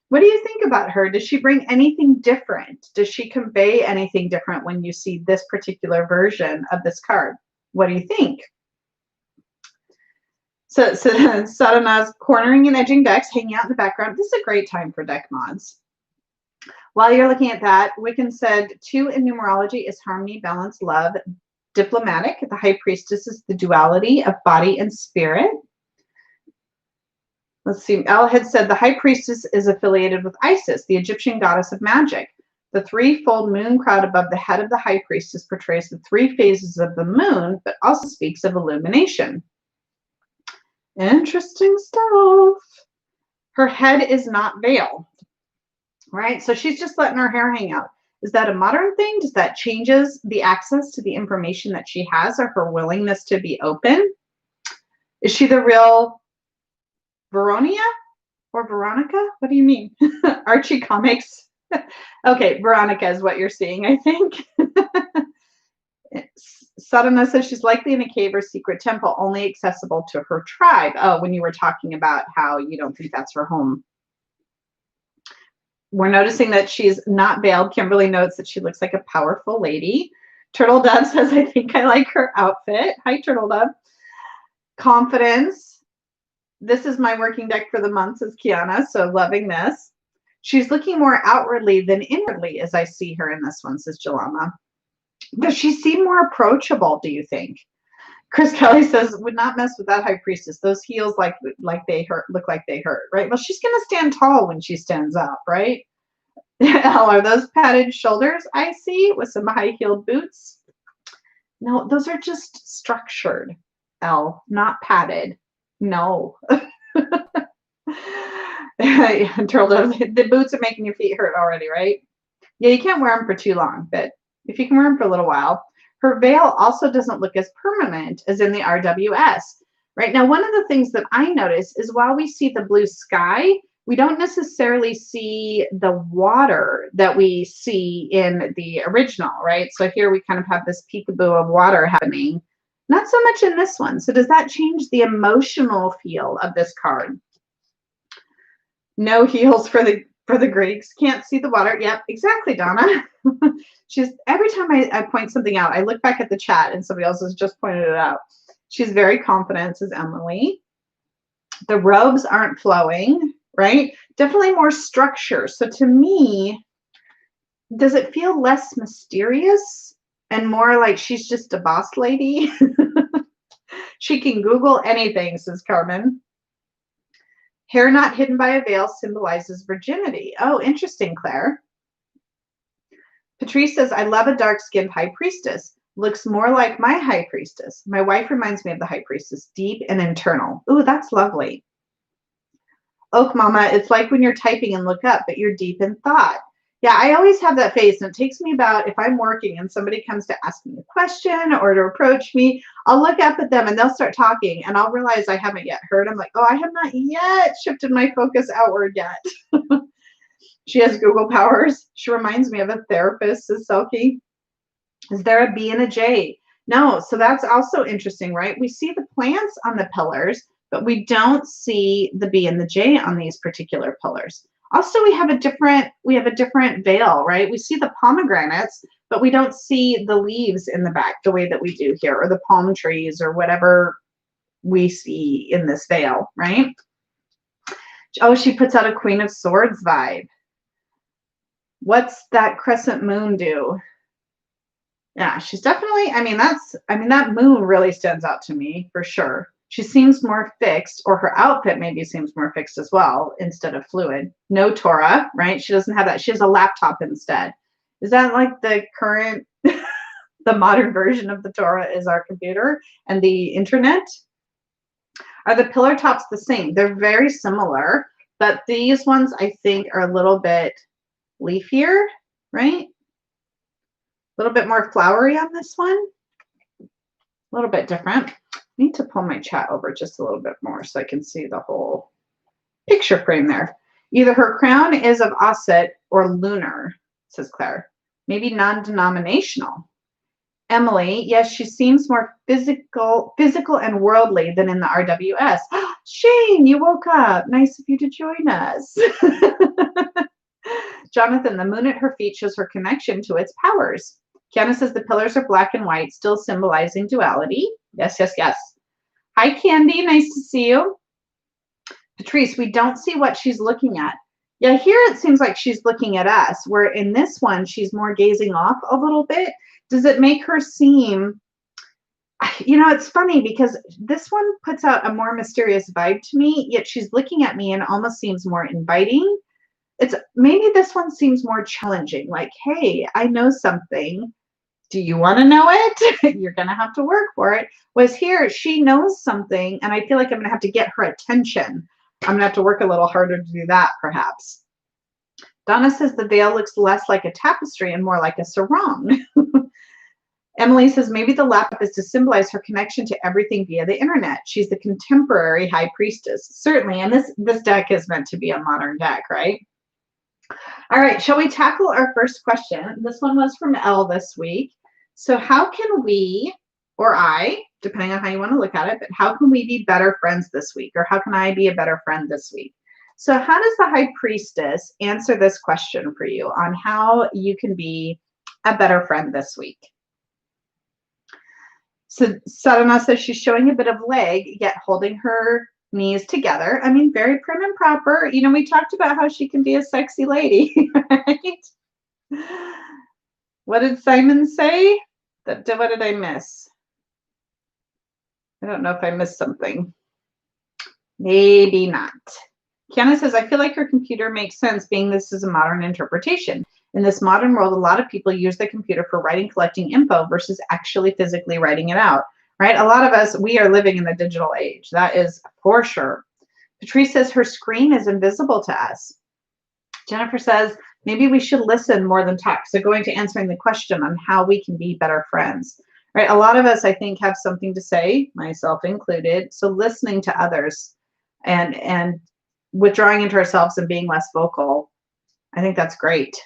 What do you think about her? Does she bring anything different? Does she convey anything different when you see this particular version of this card? What do you think? So Sadhana's cornering and edging decks, hanging out in the background. This is a great time for deck mods. While you're looking at that, Wiccan said 2 in numerology is harmony, balance, love, diplomatic. The High Priestess is the duality of body and spirit. Let's see. Elle had said the High Priestess is affiliated with Isis, the Egyptian goddess of magic. The threefold moon crowd above the head of the High Priestess portrays the 3 phases of the moon, but also speaks of illumination. Interesting stuff. Her head is not veiled, right? So she's just letting her hair hang out. Is that a modern thing? Does that changes the access to the information that she has or her willingness to be open? Is she the real Veronia or Veronica? What do you mean? Archie Comics. Okay, Veronica is what you're seeing, I think. Sadhana says she's likely in a cave or secret temple, only accessible to her tribe. Oh, when you were talking about how you don't think that's her home. We're noticing that she's not veiled. Kimberly notes that she looks like a powerful lady. Turtle Dove says, I think I like her outfit. Hi, Turtle Dove. Confidence. This is my working deck for the month, says Kiana, so loving this. She's looking more outwardly than inwardly as I see her in this one, says Jalama. Does she seem more approachable, do you think? Chris Kelly says, would not mess with that High Priestess. Those heels like they hurt, look like they hurt, right? Well, she's going to stand tall when she stands up, right? Are those padded shoulders I see with some high-heeled boots? No, those are just structured, Elle, not padded. No. The boots are making your feet hurt already, right? Yeah, you can't wear them for too long, but if you can wear them for a little while. Her veil also doesn't look as permanent as in the RWS. Right now, one of the things that I notice is while we see the blue sky, we don't necessarily see the water that we see in the original, right? So here we kind of have this peekaboo of water happening. Not so much in this one. So does that change the emotional feel of this card? No heels for the Greeks. Can't see the water. Yep, exactly, Donna. She's every time I point something out, I look back at the chat and somebody else has just pointed it out. She's very confident, says Emily. The robes aren't flowing, right? Definitely more structure. So to me, does it feel less mysterious and more like she's just a boss lady? She can Google anything, says Carmen. Hair not hidden by a veil symbolizes virginity. Oh, interesting, Claire. Patrice says, I love a dark-skinned High Priestess. Looks more like my High Priestess. My wife reminds me of the High Priestess, deep and internal. Ooh, that's lovely. Oak Mama, it's like when you're typing and look up, but you're deep in thought. Yeah, I always have that phase, and it takes me about, if I'm working and somebody comes to ask me a question or to approach me, I'll look up at them and they'll start talking, and I'll realize I haven't yet heard. I'm like, oh, I have not yet shifted my focus outward yet. She has Google powers. She reminds me of a therapist, says Selkie. Is there a B and a J? No, so that's also interesting, right? We see the plants on the pillars, but we don't see the B and the J on these particular pillars. Also, we have a different veil, right? We see the pomegranates, but we don't see the leaves in the back the way that we do here, or the palm trees, or whatever we see in this veil, right? Oh, she puts out a Queen of Swords vibe. What's that crescent moon do? Yeah, she's definitely, that moon really stands out to me for sure. She seems more fixed, or her outfit maybe seems more fixed as well instead of fluid. No Torah, right? She doesn't have that. She has a laptop instead. Is that like the current, the modern version of the Torah is our computer and the internet? Are the pillar tops the same? They're very similar, but these ones I think are a little bit leafier, right? A little bit more flowery on this one. A little bit different. I need to pull my chat over just a little bit more so I can see the whole picture frame there. Either her crown is of Osset or lunar, says Claire. Maybe non-denominational. Emily, yes, she seems more physical and worldly than in the RWS. Shane, you woke up. Nice of you to join us. Jonathan, the moon at her feet shows her connection to its powers. Kiana says the pillars are black and white, still symbolizing duality. Yes, yes, yes. Hi, Candy. Nice to see you. Patrice, we don't see what she's looking at. Yeah, here it seems like she's looking at us, where in this one, she's more gazing off a little bit. Does it make her seem, it's funny because this one puts out a more mysterious vibe to me, yet she's looking at me and almost seems more inviting. Maybe this one seems more challenging, like, hey, I know something. Do you want to know it? You're going to have to work for it. Was here, she knows something, and I feel like I'm going to have to get her attention. I'm going to have to work a little harder to do that, perhaps. Donna says the veil looks less like a tapestry and more like a sarong. Emily says maybe the laptop is to symbolize her connection to everything via the internet. She's the contemporary high priestess. Certainly, and this deck is meant to be a modern deck, right? All right, shall we tackle our first question? This one was from Elle this week. So how can we, or I, depending on how you want to look at it, but how can we be better friends this week? Or how can I be a better friend this week? So how does the High Priestess answer this question for you on how you can be a better friend this week? So Sadhana says she's showing a bit of leg, yet holding her knees together. I mean, very prim and proper. We talked about how she can be a sexy lady, right? What did Simon say? What did I miss? I don't know if I missed something. Maybe not. Kiana says, I feel like her computer makes sense, being this is a modern interpretation. In this modern world, a lot of people use the computer for writing, collecting info versus actually physically writing it out, right? A lot of us, we are living in the digital age. That is for sure. Patrice says her screen is invisible to us. Jennifer says, maybe we should listen more than talk. So going to answering the question on how we can be better friends, right? A lot of us, I think, have something to say, myself included. So listening to others and withdrawing into ourselves and being less vocal, I think that's great.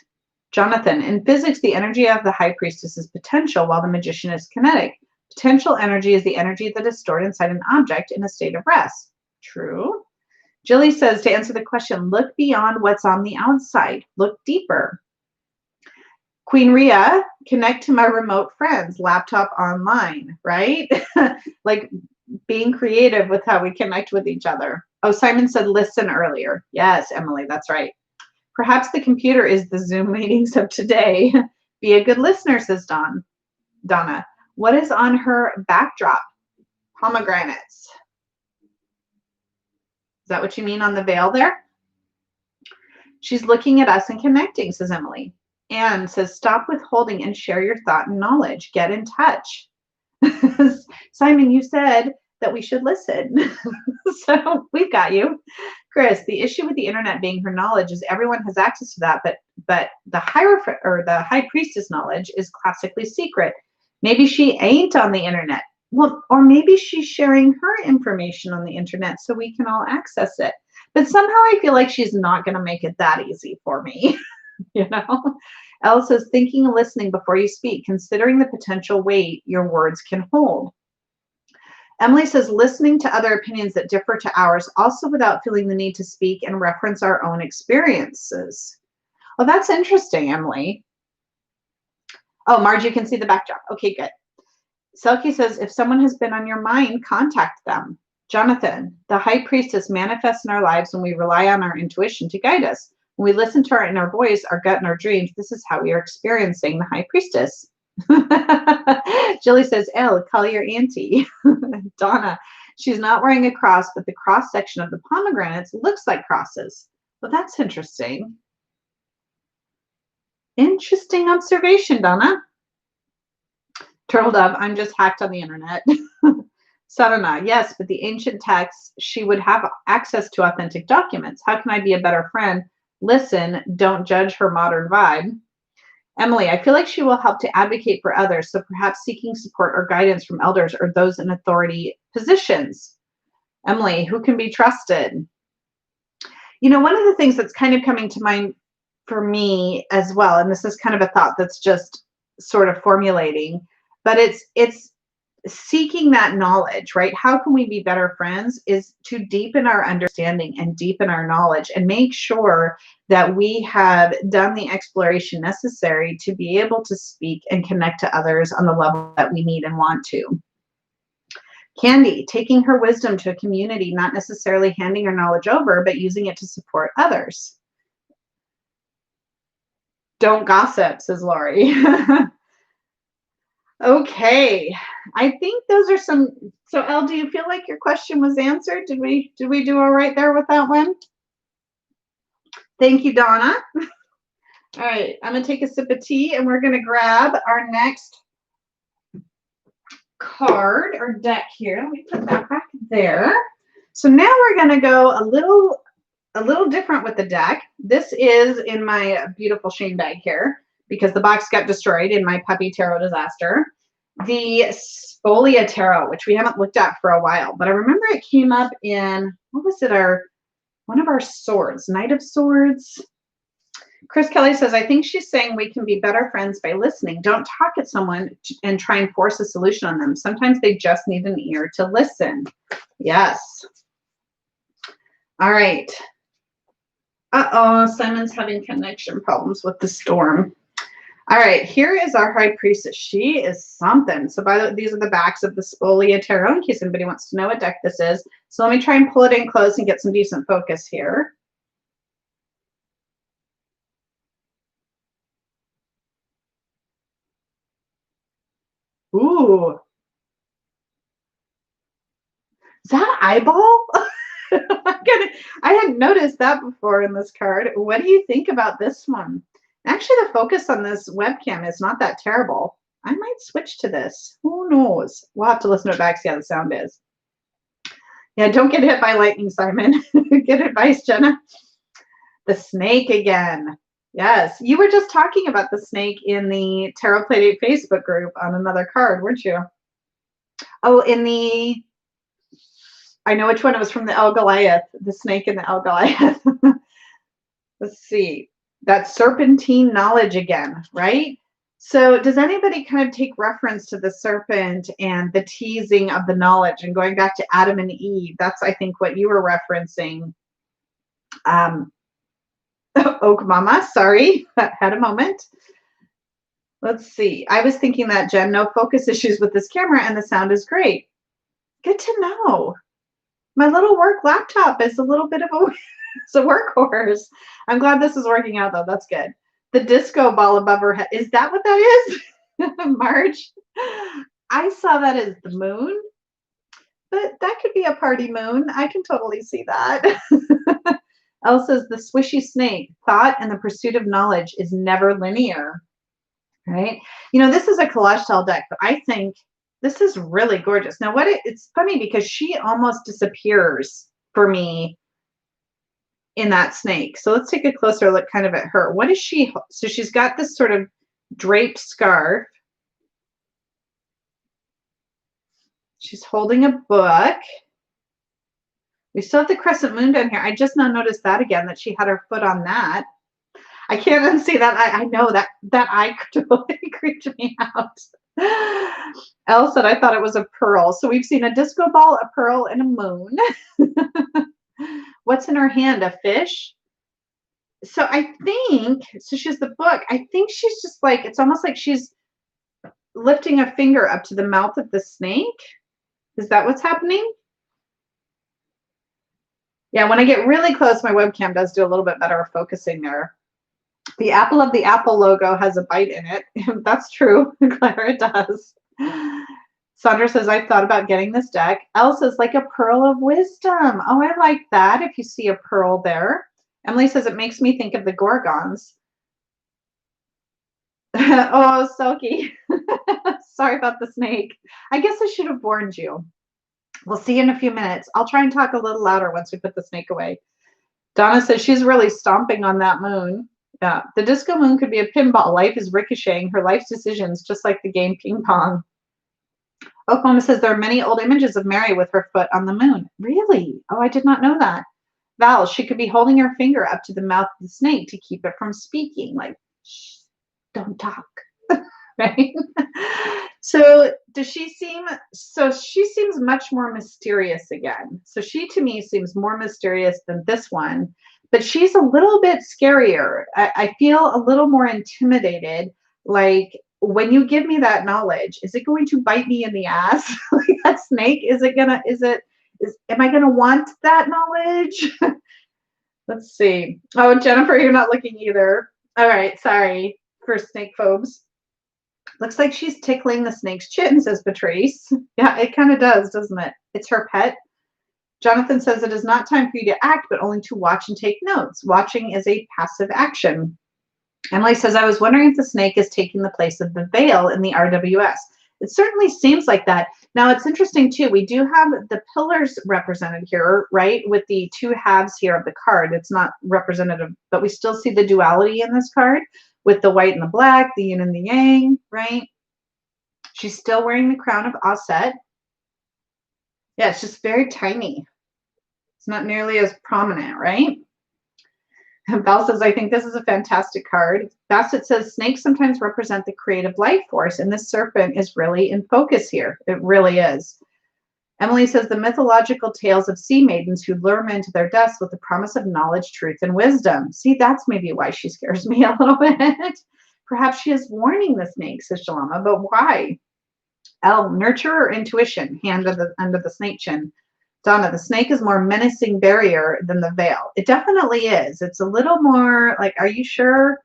Jonathan, in physics, the energy of the high priestess is potential while the magician is kinetic. Potential energy is the energy that is stored inside an object in a state of rest. True. Jilly says, to answer the question, look beyond what's on the outside. Look deeper. Queen Rhea, connect to my remote friends, laptop online, right? Like being creative with how we connect with each other. Oh, Simon said listen earlier. Yes, Emily, that's right. Perhaps the computer is the Zoom meetings of today. Be a good listener, says Donna. What is on her backdrop? Pomegranates. Is that what you mean on the veil there? She's looking at us and connecting, says Emily. Anne says, stop withholding and share your thought and knowledge. Get in touch. Simon, you said that we should listen. So we've got you. Chris, the issue with the internet being her knowledge is everyone has access to that, but the high priestess knowledge is classically secret. Maybe she ain't on the internet. Well, or maybe she's sharing her information on the internet so we can all access it. But somehow I feel like she's not going to make it that easy for me. Elle says, thinking and listening before you speak, considering the potential weight your words can hold. Emily says, listening to other opinions that differ to ours, also without feeling the need to speak and reference our own experiences. Well, that's interesting, Emily. Oh, Marge, you can see the backdrop. Okay, good. Selkie says, if someone has been on your mind, contact them. Jonathan, the high priestess manifests in our lives when we rely on our intuition to guide us. When we listen to our inner voice, our gut, and our dreams, this is how we are experiencing the high priestess. Jilly says, Elle, call your auntie. Donna, she's not wearing a cross, but the cross section of the pomegranates looks like crosses. Well, that's interesting. Interesting observation, Donna. Turtle Dove, I'm just hacked on the internet. Sadhana, yes, but the ancient texts, she would have access to authentic documents. How can I be a better friend? Listen, don't judge her modern vibe. Emily, I feel like she will help to advocate for others, so perhaps seeking support or guidance from elders or those in authority positions. Emily, who can be trusted? You know, one of the things that's kind of coming to mind for me as well, and this is kind of a thought that's just sort of formulating, but it's seeking that knowledge, right? How can we be better friends is to deepen our understanding and deepen our knowledge and make sure that we have done the exploration necessary to be able to speak and connect to others on the level that we need and want to. Candy, taking her wisdom to a community, not necessarily handing her knowledge over, but using it to support others. Don't gossip, says Lori. Okay, I think those are some. So, Elle, do you feel like your question was answered? Did we do all right there with that one? Thank you, Donna. All right, I'm gonna take a sip of tea, and we're gonna grab our next card or deck here. Let me put that back there. So now we're gonna go a little different with the deck. This is in my beautiful Shane bag here, because the box got destroyed in my puppy tarot disaster. The Spolia Tarot, which we haven't looked at for a while, but I remember it came up in, what was it, one of our swords, Knight of Swords. Chris Kelly says, I think she's saying we can be better friends by listening. Don't talk at someone and try and force a solution on them. Sometimes they just need an ear to listen. Yes. All right. Uh-oh, Simon's having connection problems with the storm. All right, here is our high priestess. She is something. So these are the backs of the Spolia Tarot, in case anybody wants to know what deck this is. So let me try and pull it in close and get some decent focus here. Ooh. Is that an eyeball? I hadn't noticed that before in this card. What do you think about this one? Actually, the focus on this webcam is not that terrible. I might switch to this. Who knows? We'll have to listen to it back, see how the sound is. Yeah, don't get hit by lightning, Simon. Good advice, Jenna. The snake again. Yes, you were just talking about the snake in the Tarot Playdate Facebook group on another card, weren't you? Oh, I know which one. It was from the El Goliath, the snake in the El Goliath. Let's see. That serpentine knowledge again, right? So does anybody kind of take reference to the serpent and the teasing of the knowledge and going back to Adam and Eve? That's, I think, what you were referencing. Oak Mama, sorry, had a moment. Let's see. I was thinking that, Jen, no focus issues with this camera and the sound is great. Good to know. My little work laptop is a little bit of it's a workhorse. I'm glad this is working out, though. That's good. The disco ball above her head. Is that what that is? Marge? I saw that as the moon, but that could be a party moon. I can totally see that. Elle says, the swishy snake, thought and the pursuit of knowledge is never linear, right? You know, this is a collage style deck, but I think this is really gorgeous. Now, it's funny because she almost disappears for me in that snake. So let's take a closer look kind of at her. What is she? So she's got this sort of draped scarf. She's holding a book. We still have the crescent moon down here. I just now noticed that again, that she had her foot on that. I can't unsee that. I know that eye totally creeped me out. Elle said, I thought it was a pearl. So we've seen a disco ball, a pearl, and a moon. What's in her hand? A fish? So I think, so she's the book. I think she's just like, it's almost like she's lifting a finger up to the mouth of the snake. Is that what's happening? Yeah, when I get really close, my webcam does do a little bit better focusing there. The apple of the Apple logo has a bite in it. That's true, Clara, it does. Sandra says, I've thought about getting this deck. Elle says, like a pearl of wisdom. Oh, I like that if you see a pearl there. Emily says, it makes me think of the Gorgons. Oh, Silky. Sorry about the snake. I guess I should have warned you. We'll see you in a few minutes. I'll try and talk a little louder once we put the snake away. Donna says she's really stomping on that moon. Yeah, the disco moon could be a pinball. Life is ricocheting her life's decisions, just like the game ping pong. Oklahoma says there are many old images of Mary with her foot on the moon. Really? Oh, I did not know that. Val, she could be holding her finger up to the mouth of the snake to keep it from speaking. Like, shh, don't talk. Right? So she seems much more mysterious again. So she to me seems more mysterious than this one, but she's a little bit scarier. I feel a little more intimidated. Like, when you give me that knowledge, is it going to bite me in the ass? Like that snake? Am I gonna want that knowledge? Let's see. Oh, Jennifer, you're not looking either. All right, sorry for snake phobes. Looks like she's tickling the snake's chin, says Patrice. Yeah, it kind of does, doesn't it? It's her pet. Jonathan says it is not time for you to act, but only to watch and take notes. Watching is a passive action. Emily says, I was wondering if the snake is taking the place of the veil in the RWS. It certainly seems like that. Now, it's interesting, too. We do have the pillars represented here, right, with the two halves here of the card. It's not representative, but we still see the duality in this card with the white and the black, the yin and the yang, right? She's still wearing the crown of Aset. Yeah, it's just very tiny. It's not nearly as prominent, right? Val says, I think this is a fantastic card. Bassett says, snakes sometimes represent the creative life force, and this serpent is really in focus here. It really is. Emily says, the mythological tales of sea maidens who lure men to their deaths with the promise of knowledge, truth, and wisdom. See, that's maybe why she scares me a little bit. Perhaps she is warning the snake, says Shalama, but why? Elle, nurture or intuition, hand under the snake chin. Donna, the snake is more menacing barrier than the veil. It definitely is. It's a little more like, are you sure?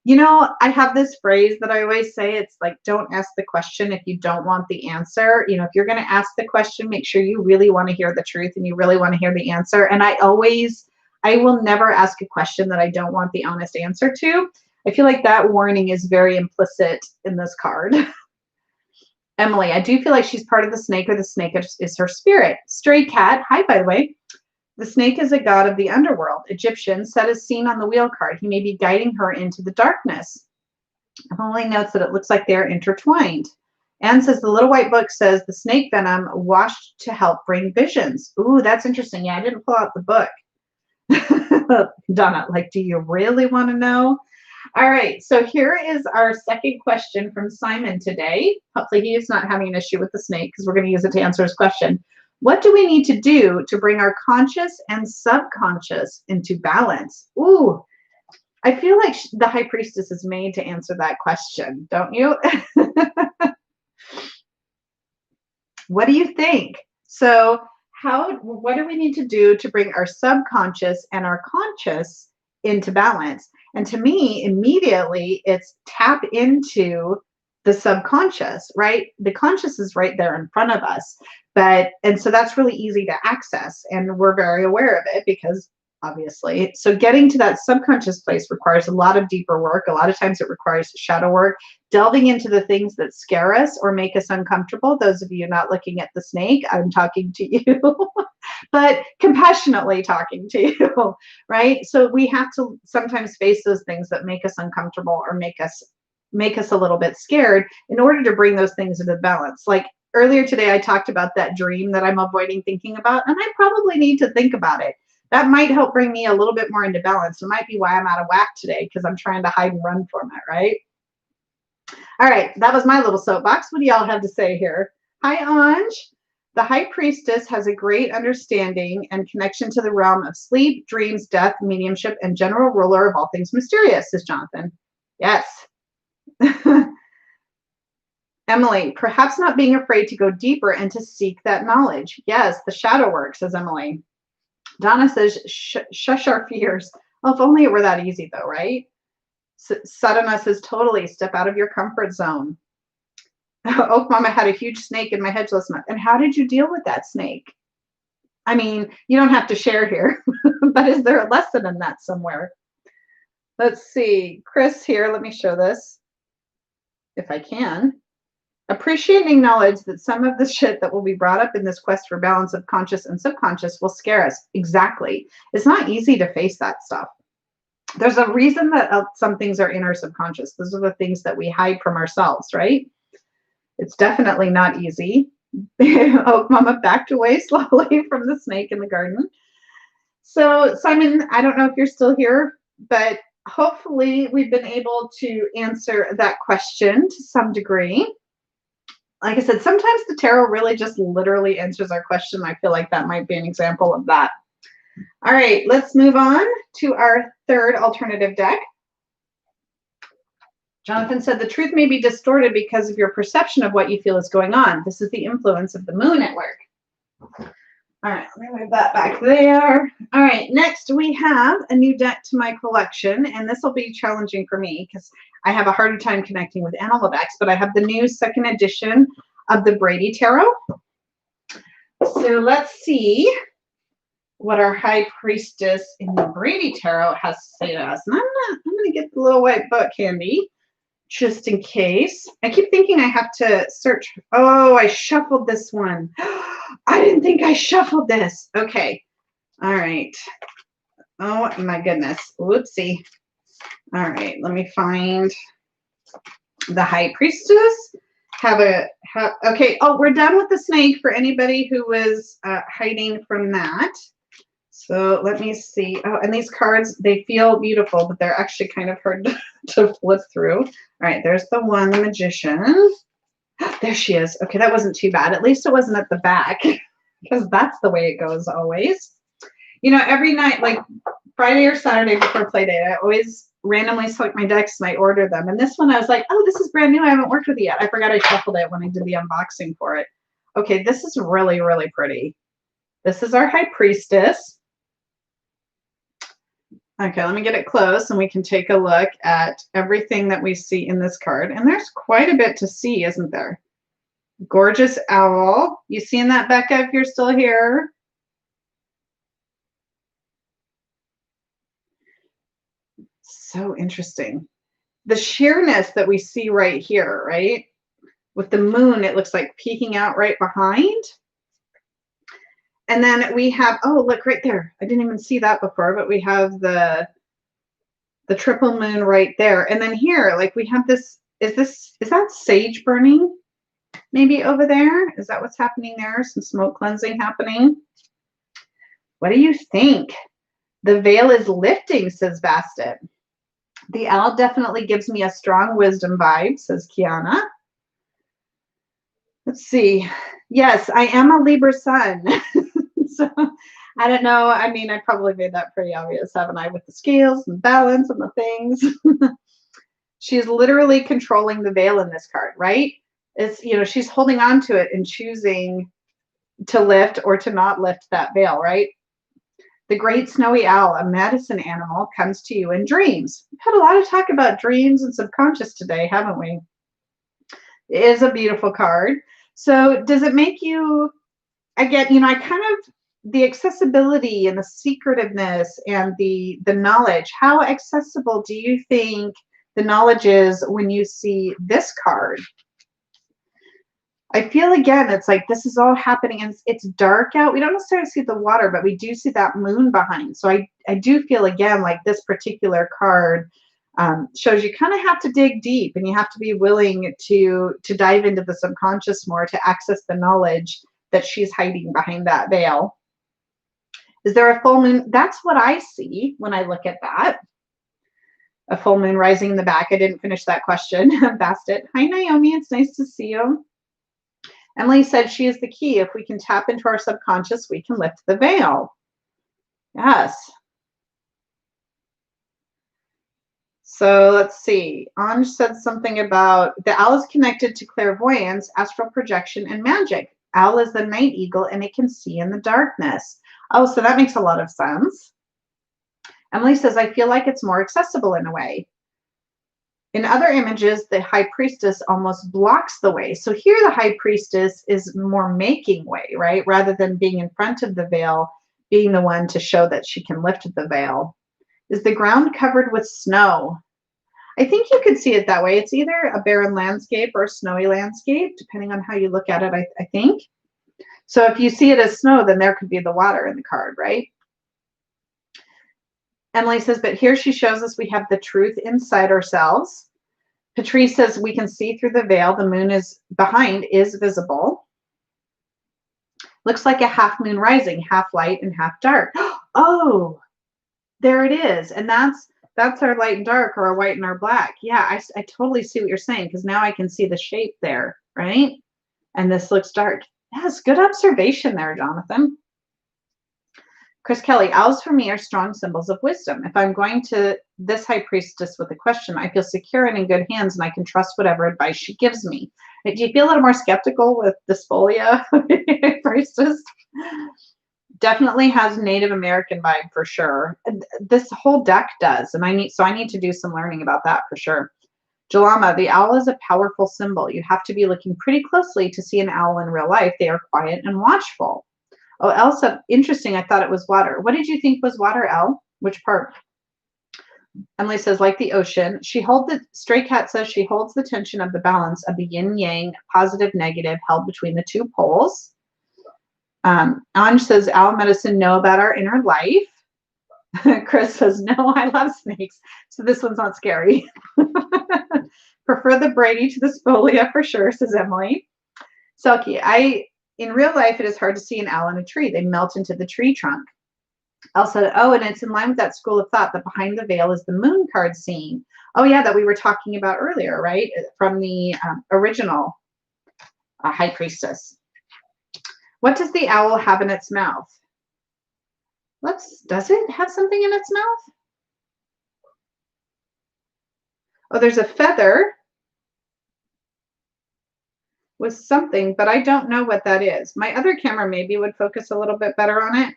You know, I have this phrase that I always say. It's like, don't ask the question if you don't want the answer. You know, if you're going to ask the question, make sure you really want to hear the truth and you really want to hear the answer. And I will never ask a question that I don't want the honest answer to. I feel like that warning is very implicit in this card. Emily, I do feel like she's part of the snake, or the snake is her spirit. Stray cat, hi, by the way. The snake is a god of the underworld. Egyptian, set as seen on the wheel card. He may be guiding her into the darkness. Emily notes that it looks like they're intertwined. Anne says the little white book says the snake venom washed to help bring visions. Ooh, that's interesting. Yeah, I didn't pull out the book. Donna, like, do you really want to know? All right, so here is our second question from Simon today. Hopefully he is not having an issue with the snake because we're going to use it to answer his question. What do we need to do to bring our conscious and subconscious into balance? Ooh, I feel like the High Priestess is made to answer that question, don't you? What do you think? So what do we need to do to bring our subconscious and our conscious into balance? And to me, immediately, it's tap into the subconscious, right? The conscious is right there in front of us. And so that's really easy to access. And we're very aware of it because obviously, so getting to that subconscious place requires a lot of deeper work. A lot of times it requires shadow work, delving into the things that scare us or make us uncomfortable. Those of you not looking at the snake, I'm talking to you, but compassionately talking to you, right? So we have to sometimes face those things that make us uncomfortable or make us a little bit scared in order to bring those things into balance. Like earlier today, I talked about that dream that I'm avoiding thinking about, and I probably need to think about it. That might help bring me a little bit more into balance. It might be why I'm out of whack today, because I'm trying to hide and run from it, right? All right, that was my little soapbox. What do y'all have to say here? Hi, Anj. The High Priestess has a great understanding and connection to the realm of sleep, dreams, death, mediumship, and general ruler of all things mysterious, says Jonathan. Yes. Emily, perhaps not being afraid to go deeper and to seek that knowledge. Yes, the shadow work, says Emily. Donna says, shush our fears. Well, if only it were that easy, though, right? Sadhana says, totally step out of your comfort zone. Oak Mama had a huge snake in my hedge last month. And how did you deal with that snake? I mean, you don't have to share here, but is there a lesson in that somewhere? Let's see. Chris here, let me show this if I can. Appreciating knowledge that some of the shit that will be brought up in this quest for balance of conscious and subconscious will scare us. Exactly. It's not easy to face that stuff. There's a reason that some things are in our subconscious. Those are the things that we hide from ourselves, right? It's definitely not easy. Oak Mama backed away slowly from the snake in the garden. So, Simon, I don't know if you're still here, but hopefully we've been able to answer that question to some degree. Like I said, sometimes the tarot really just literally answers our question. I feel like that might be an example of that. All right, let's move on to our third alternative deck. Jonathan said, the truth may be distorted because of your perception of what you feel is going on. This is the influence of the moon at work. All right, let me move that back there. All right, next we have a new deck to my collection, and this will be challenging for me because I have a harder time connecting with animal decks, but I have the new second edition of the Brady Tarot. So let's see what our High Priestess in the Brady Tarot has to say to us. And I'm going to get the little white book handy just in case. I keep thinking I have to search. Oh, I shuffled this one. I didn't think I shuffled this. Okay. All right. Oh, my goodness. Whoopsie. All right. Let me find the High Priestess. Okay. Oh, we're done with the snake for anybody who was hiding from that. So let me see. Oh, and these cards, they feel beautiful, but they're actually kind of hard to flip through. All right. There's the one, the magician. There she is. Okay, that wasn't too bad. At least it wasn't at the back because that's the way it goes always. You know, every night, like Friday or Saturday before play date, I always randomly select my decks and I order them. And this one I was like, oh, this is brand new. I haven't worked with it yet. I forgot I shuffled it when I did the unboxing for it. Okay, this is really, really pretty. This is our High Priestess. Okay, let me get it close and we can take a look at everything that we see in this card. And there's quite a bit to see, isn't there? Gorgeous owl. You seeing that, Becca, if you're still here? So interesting. The sheerness that we see right here, right? With the moon, it looks like peeking out right behind. And then we have, oh, look right there. I didn't even see that before, but we have the triple moon right there. And then here, like we have this, is that sage burning? Maybe over there? Is that what's happening there? Some smoke cleansing happening? What do you think? The veil is lifting, says Bastet. The owl definitely gives me a strong wisdom vibe, says Kiana. Let's see. Yes, I am a Libra sun. So I don't know. I mean, I probably made that pretty obvious, haven't I? With the scales and balance and the things. She's literally controlling the veil in this card, right? It's, you know, she's holding on to it and choosing to lift or to not lift that veil, right? The great snowy owl, a medicine animal, comes to you in dreams. We've had a lot of talk about dreams and subconscious today, haven't we? It is a beautiful card. So does it make you, again, you know, I kind of, the accessibility and the secretiveness and the knowledge, how accessible do you think the knowledge is when you see this card? I feel, again, it's like this is all happening and it's dark out. We don't necessarily see the water, but we do see that moon behind. So I do feel, again, like this particular card shows you kind of have to dig deep and you have to be willing to dive into the subconscious more to access the knowledge that she's hiding behind that veil. Is there a full moon? That's what I see when I look at that. A full moon rising in the back. I didn't finish that question. Passed it. Hi, Naomi. It's nice to see you. Emily said she is the key. If we can tap into our subconscious, we can lift the veil. Yes. So let's see. Anj said something about the owl is connected to clairvoyance, astral projection, and magic. Owl is the night eagle, and it can see in the darkness. Oh, so that makes a lot of sense. Emily says, I feel like it's more accessible in a way. In other images, the high priestess almost blocks the way. So here the high priestess is more making way, right? Rather than being in front of the veil, being the one to show that she can lift the veil. Is the ground covered with snow? I think you could see it that way. It's either a barren landscape or a snowy landscape, depending on how you look at it, I think. So if you see it as snow, then there could be the water in the card, right? Emily says, but here she shows us we have the truth inside ourselves. Patrice says we can see through the veil. The moon is behind is visible. Looks like a half moon rising, half light and half dark. Oh, there it is. And that's our light and dark, or our white and our black. Yeah, I totally see what you're saying, because now I can see the shape there, right? And this looks dark. Yes, good observation there, Jonathan. Chris Kelly, owls for me are strong symbols of wisdom. If I'm going to this high priestess with a question, I feel secure and in good hands, and I can trust whatever advice she gives me. Do you feel a little more skeptical with Despolia priestess? Definitely has Native American vibe for sure. This whole deck does, and I need to do some learning about that for sure. Jalama, the owl is a powerful symbol. You have to be looking pretty closely to see an owl in real life. They are quiet and watchful. Oh, Elsa, interesting. I thought it was water. What did you think was water, El? Which part? Emily says, like the ocean. Stray Cat says she holds the tension of the balance of the yin yang, positive, negative, held between the two poles. Anj says, owl medicine know about our inner life. Chris says, no, I love snakes. So this one's not scary. Prefer the Brady to the Spolia for sure, says Emily. Selkie, in real life, it is hard to see an owl in a tree. They melt into the tree trunk. Elle said, oh, and it's in line with that school of thought that behind the veil is the moon card scene. Oh, yeah, that we were talking about earlier, right? From the original High Priestess. What does the owl have in its mouth? Does it have something in its mouth? Oh, there's a feather with something, but I don't know what that is. My other camera maybe would focus a little bit better on it.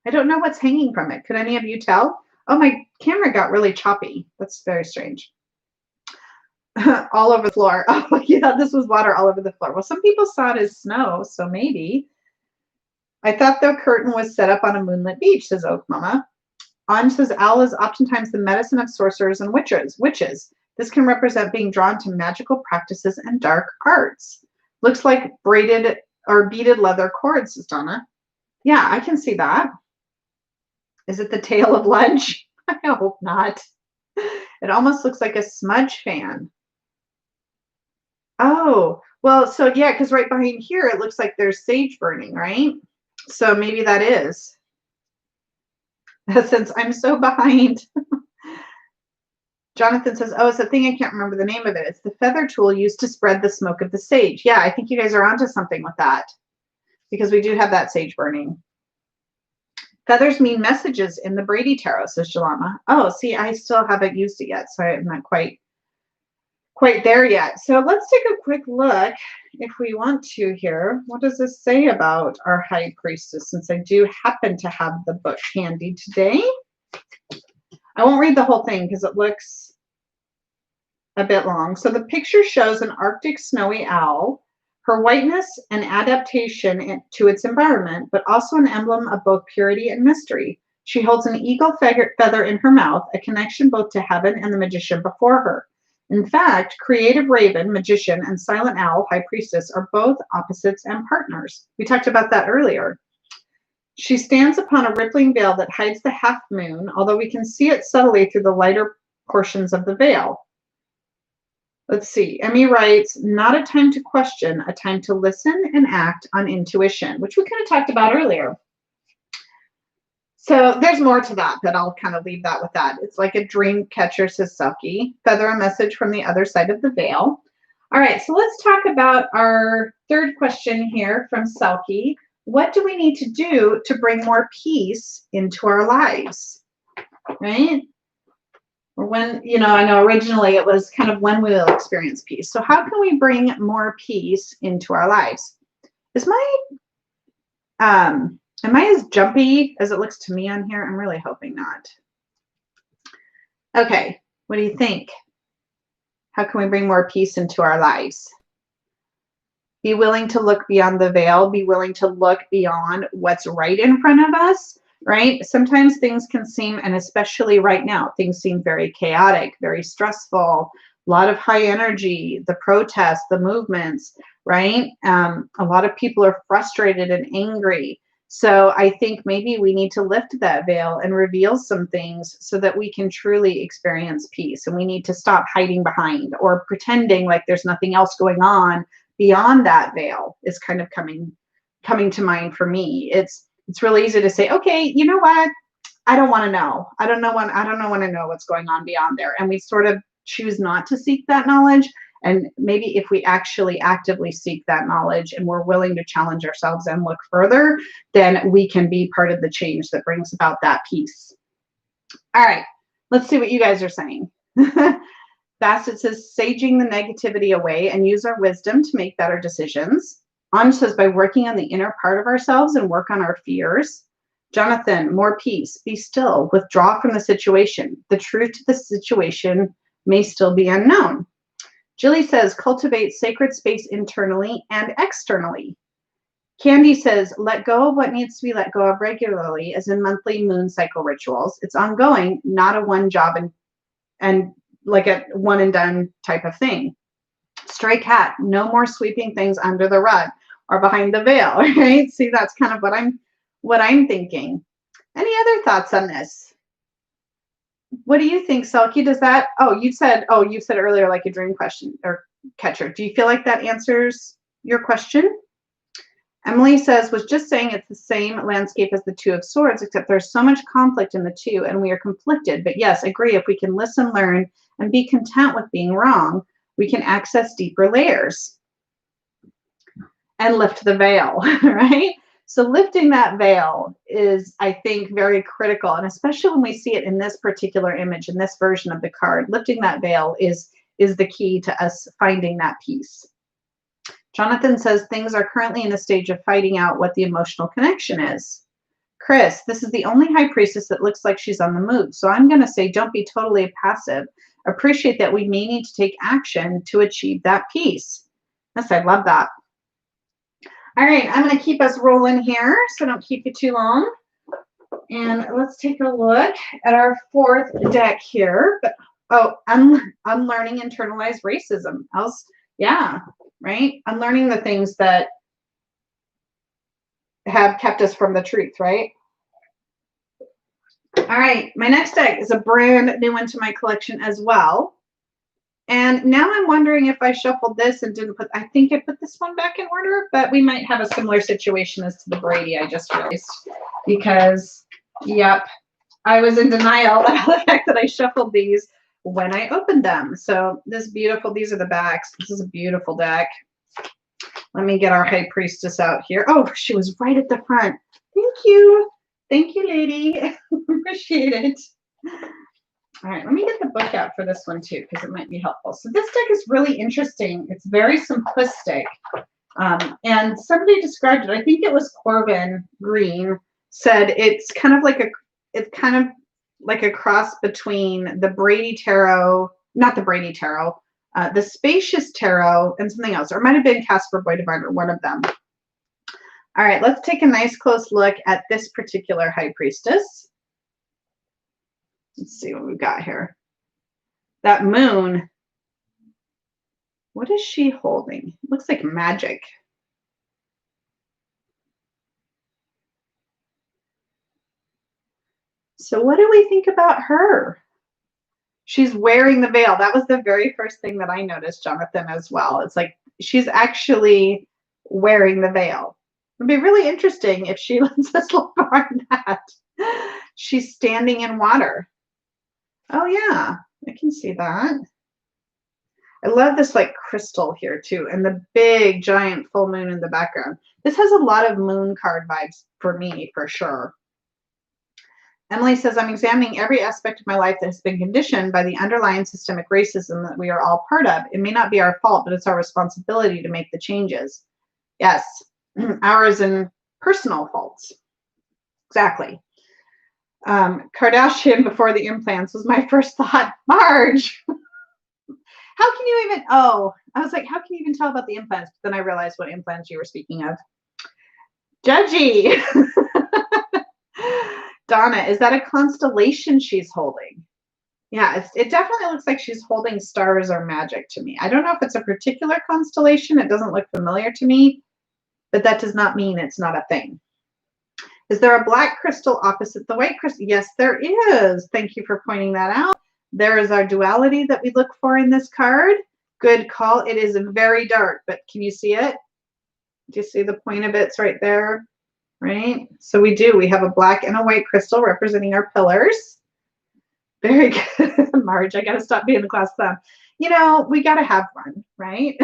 I don't know what's hanging from it. Could any of you tell? Oh, my camera got really choppy. That's very strange. All over the floor. Oh, yeah, this was water all over the floor. Well, some people saw it as snow, so maybe. I thought the curtain was set up on a moonlit beach, says Oak Mama. Anj says, owl is oftentimes the medicine of sorcerers and witches. This can represent being drawn to magical practices and dark arts. Looks like braided or beaded leather cords, says Donna. Yeah, I can see that. Is it the tail of lunch? I hope not. It almost looks like a smudge fan. Oh, well, so yeah, because right behind here, it looks like there's sage burning, right? So maybe that is. Since I'm so behind. Jonathan says, oh, it's a thing, I can't remember the name of it. It's the feather tool used to spread the smoke of the sage. Yeah, I think you guys are onto something with that, because we do have that sage burning. Feathers mean messages in the Brady Tarot, says Jalama. Oh, see, I still haven't used it yet, so I'm not quite there yet. So let's take a quick look, if we want to here. What does this say about our High Priestess, since I do happen to have the book handy today? I won't read the whole thing because it looks a bit long. So the picture shows an Arctic snowy owl, her whiteness and adaptation to its environment, but also an emblem of both purity and mystery. She holds an eagle feather in her mouth, a connection both to heaven and the magician before her. In fact, creative raven, magician, and silent owl, high priestess, are both opposites and partners. We talked about that earlier. She stands upon a rippling veil that hides the half moon, although we can see it subtly through the lighter portions of the veil. Let's see. Emmy writes, not a time to question, a time to listen and act on intuition, which we kind of talked about earlier. So there's more to that, but I'll kind of leave that with that. It's like a dream catcher, says Selkie. Feather a message from the other side of the veil. All right, so let's talk about our third question here from Selkie. What do we need to do to bring more peace into our lives? Right? Or when, I know originally it was kind of when we will experience peace. So how can we bring more peace into our lives? Am I as jumpy as it looks to me on here? I'm really hoping not. Okay, what do you think? How can we bring more peace into our lives? Be willing to look beyond the veil. Be willing to look beyond what's right in front of us, right? Sometimes things can seem, and especially right now, things seem very chaotic, very stressful, a lot of high energy, the protests, the movements, right? A lot of people are frustrated and angry. So I think maybe we need to lift that veil and reveal some things so that we can truly experience peace. And we need to stop hiding behind or pretending like there's nothing else going on beyond that veil is kind of coming to mind for me. It's really easy to say, okay, you know what? I don't want to know. I don't want to know what's going on beyond there. And we sort of choose not to seek that knowledge. And maybe if we actually actively seek that knowledge and we're willing to challenge ourselves and look further, then we can be part of the change that brings about that peace. All right, let's see what you guys are saying. Bassett says, saging the negativity away and use our wisdom to make better decisions. Anj says, by working on the inner part of ourselves and work on our fears. Jonathan, more peace. Be still. Withdraw from the situation. The truth to the situation may still be unknown. Jilly says, cultivate sacred space internally and externally. Candy says, let go of what needs to be let go of regularly, as in monthly moon cycle rituals. It's ongoing, not a one job and like a one and done type of thing. Stray cat, no more sweeping things under the rug or behind the veil, right? See, that's kind of what I'm thinking. Any other thoughts on this? What do you think, Selkie? Does that, you said earlier like a dream question or catcher. Do you feel like that answers your question? Emily says, was just saying it's the same landscape as the Two of Swords, except there's so much conflict in the two and we are conflicted. But yes, agree, if we can listen, learn, and be content with being wrong, we can access deeper layers and lift the veil, right? So lifting that veil is, I think, very critical. And especially when we see it in this particular image, in this version of the card, lifting that veil is the key to us finding that peace. Jonathan says things are currently in a stage of fighting out what the emotional connection is. Chris, this is the only high priestess that looks like she's on the move. So I'm going to say don't be totally passive. Appreciate that we may need to take action to achieve that peace. Yes, I love that. All right, I'm going to keep us rolling here, so don't keep you too long. And let's take a look at our fourth deck here. Unlearning internalized racism. Yeah, right? Unlearning the things that have kept us from the truth, right? All right, my next deck is a brand new one to my collection as well. And now I'm wondering if I shuffled this and I think I put this one back in order, but we might have a similar situation as to the Brady, I just realized. Because, yep, I was in denial about the fact that I shuffled these when I opened them. So these are the backs. This is a beautiful deck. Let me get our High Priestess out here. Oh, she was right at the front. Thank you. Thank you, lady. Appreciate it. All right, let me get the book out for this one too, because it might be helpful. So this deck is really interesting. It's very simplistic. And somebody described it, I think it was Corbin Green, said it's kind of like a cross between the Brady Tarot, not the Brady Tarot, the Spacious Tarot, and something else. Or it might have been Casper Boy Diviner, one of them. All right, let's take a nice close look at this particular High Priestess. Let's see what we've got here. That moon. What is she holding? Looks like magic. So what do we think about her? She's wearing the veil. That was the very first thing that I noticed, Jonathan, as well. It's like she's actually wearing the veil. It'd be really interesting if she lets us look behind that. She's standing in water. Oh yeah, I can see that. I love this like crystal here too, and the big giant full moon in the background. This has a lot of moon card vibes for me, for sure. Emily says, I'm examining every aspect of my life that has been conditioned by the underlying systemic racism that we are all part of. It may not be our fault, but it's our responsibility to make the changes. Yes, ours and personal faults. Exactly. Kardashian before the implants was my first thought. Marge, how can you even, oh, I was like, how can you even tell about the implants? But then I realized what implants you were speaking of. Judgy. Donna, is that a constellation she's holding? Yeah, it definitely looks like she's holding stars or magic to me. I don't know if it's a particular constellation. It doesn't look familiar to me, but that does not mean it's not a thing. Is there a black crystal opposite the white crystal? Yes, there is. Thank you for pointing that out. There is our duality that we look for in this card. Good call. It is very dark, but can you see it? Do you see the point of it's right there? Right? So we do. We have a black and a white crystal representing our pillars. Very good, Marge. I got to stop being the class clown. You know, we got to have one, right?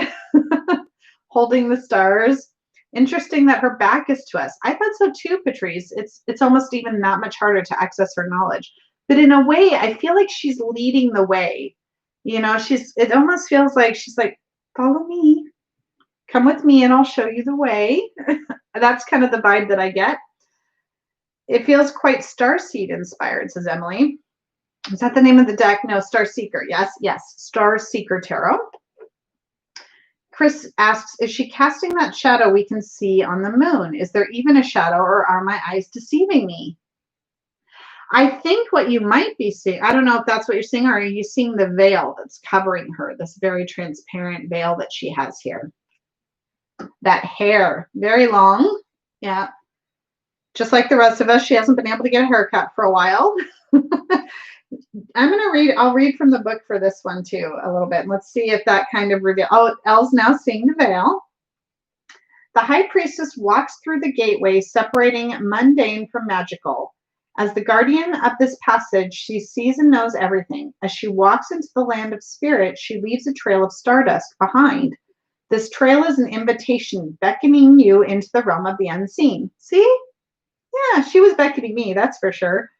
Holding the stars. Interesting that her back is to us. I thought so too, Patrice. It's almost even that much harder to access her knowledge. But in a way, I feel like she's leading the way. You know, it almost feels like she's like, follow me. Come with me and I'll show you the way. That's kind of the vibe that I get. It feels quite Starseed inspired, says Emily. Is that the name of the deck? No, Star Seeker. Yes, Star Seeker Tarot. Chris asks, is she casting that shadow we can see on the moon? Is there even a shadow or are my eyes deceiving me? I think what you might be seeing, I don't know if that's what you're seeing, or are you seeing the veil that's covering her, this very transparent veil that she has here? That hair, very long. Yeah. Just like the rest of us, she hasn't been able to get a haircut for a while. I'll read from the book for this one too, a little bit. Let's see if that kind of reveal. Oh, Elle's now seeing the veil. The high priestess walks through the gateway, separating mundane from magical. As the guardian of this passage, she sees and knows everything. As she walks into the land of spirit, she leaves a trail of stardust behind. This trail is an invitation, beckoning you into the realm of the unseen. See? Yeah, she was beckoning me, that's for sure.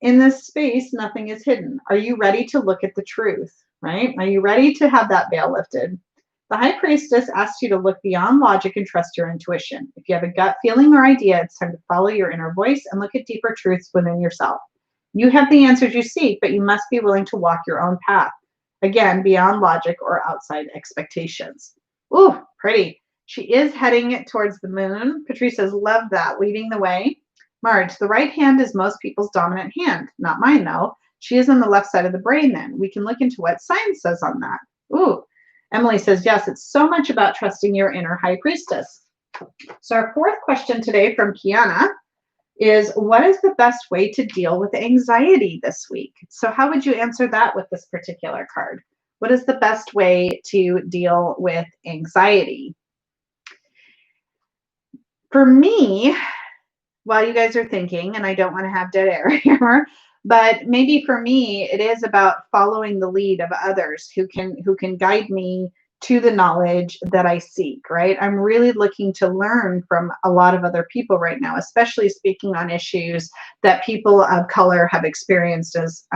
In this space, nothing is hidden. Are you ready to look at the truth, right? Are you ready to have that veil lifted? The high priestess asks you to look beyond logic and trust your intuition. If you have a gut feeling or idea, it's time to follow your inner voice and look at deeper truths within yourself. You have the answers you seek, but you must be willing to walk your own path. Again, beyond logic or outside expectations. Ooh, pretty. She is heading towards the moon. Patrice says, love that, leading the way. Marge, the right hand is most people's dominant hand. Not mine, though. She is on the left side of the brain, then. We can look into what science says on that. Ooh. Emily says, yes, it's so much about trusting your inner high priestess. So our fourth question today from Kiana is, what is the best way to deal with anxiety this week? So how would you answer that with this particular card? What is the best way to deal with anxiety? For me, while you guys are thinking, and I don't want to have dead air here, but maybe for me, it is about following the lead of others who can guide me to the knowledge that I seek, right? I'm really looking to learn from a lot of other people right now, especially speaking on issues that people of color have experienced as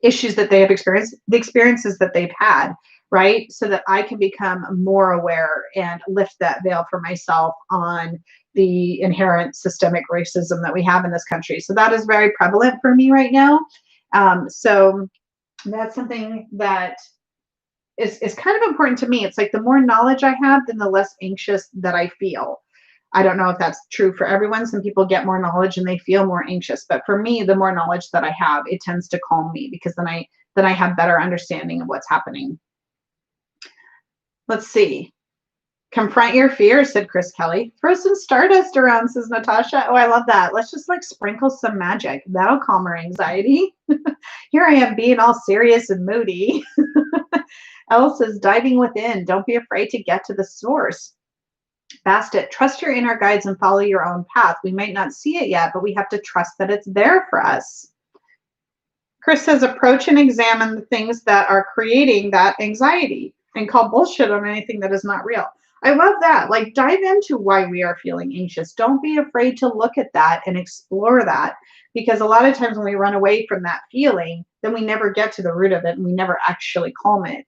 issues that they have experienced, the experiences that they've had, right? So that I can become more aware and lift that veil for myself on the inherent systemic racism that we have in this country. So that is very prevalent for me right now. So that's something that is kind of important to me. It's like the more knowledge I have, then the less anxious that I feel. I don't know if that's true for everyone. Some people get more knowledge and they feel more anxious. But for me, the more knowledge that I have, it tends to calm me because then I have better understanding of what's happening. Let's see. Confront your fears, said Chris Kelly. Throw some stardust around, says Natasha. Oh, I love that. Let's just like sprinkle some magic. That'll calm our anxiety. Here I am being all serious and moody. Elle says, diving within. Don't be afraid to get to the source. Bastet, trust your inner guides and follow your own path. We might not see it yet, but we have to trust that it's there for us. Chris says, approach and examine the things that are creating that anxiety and call bullshit on anything that is not real. I love that. Like, dive into why we are feeling anxious. Don't be afraid to look at that and explore that, because a lot of times when we run away from that feeling, then we never get to the root of it and we never actually calm it.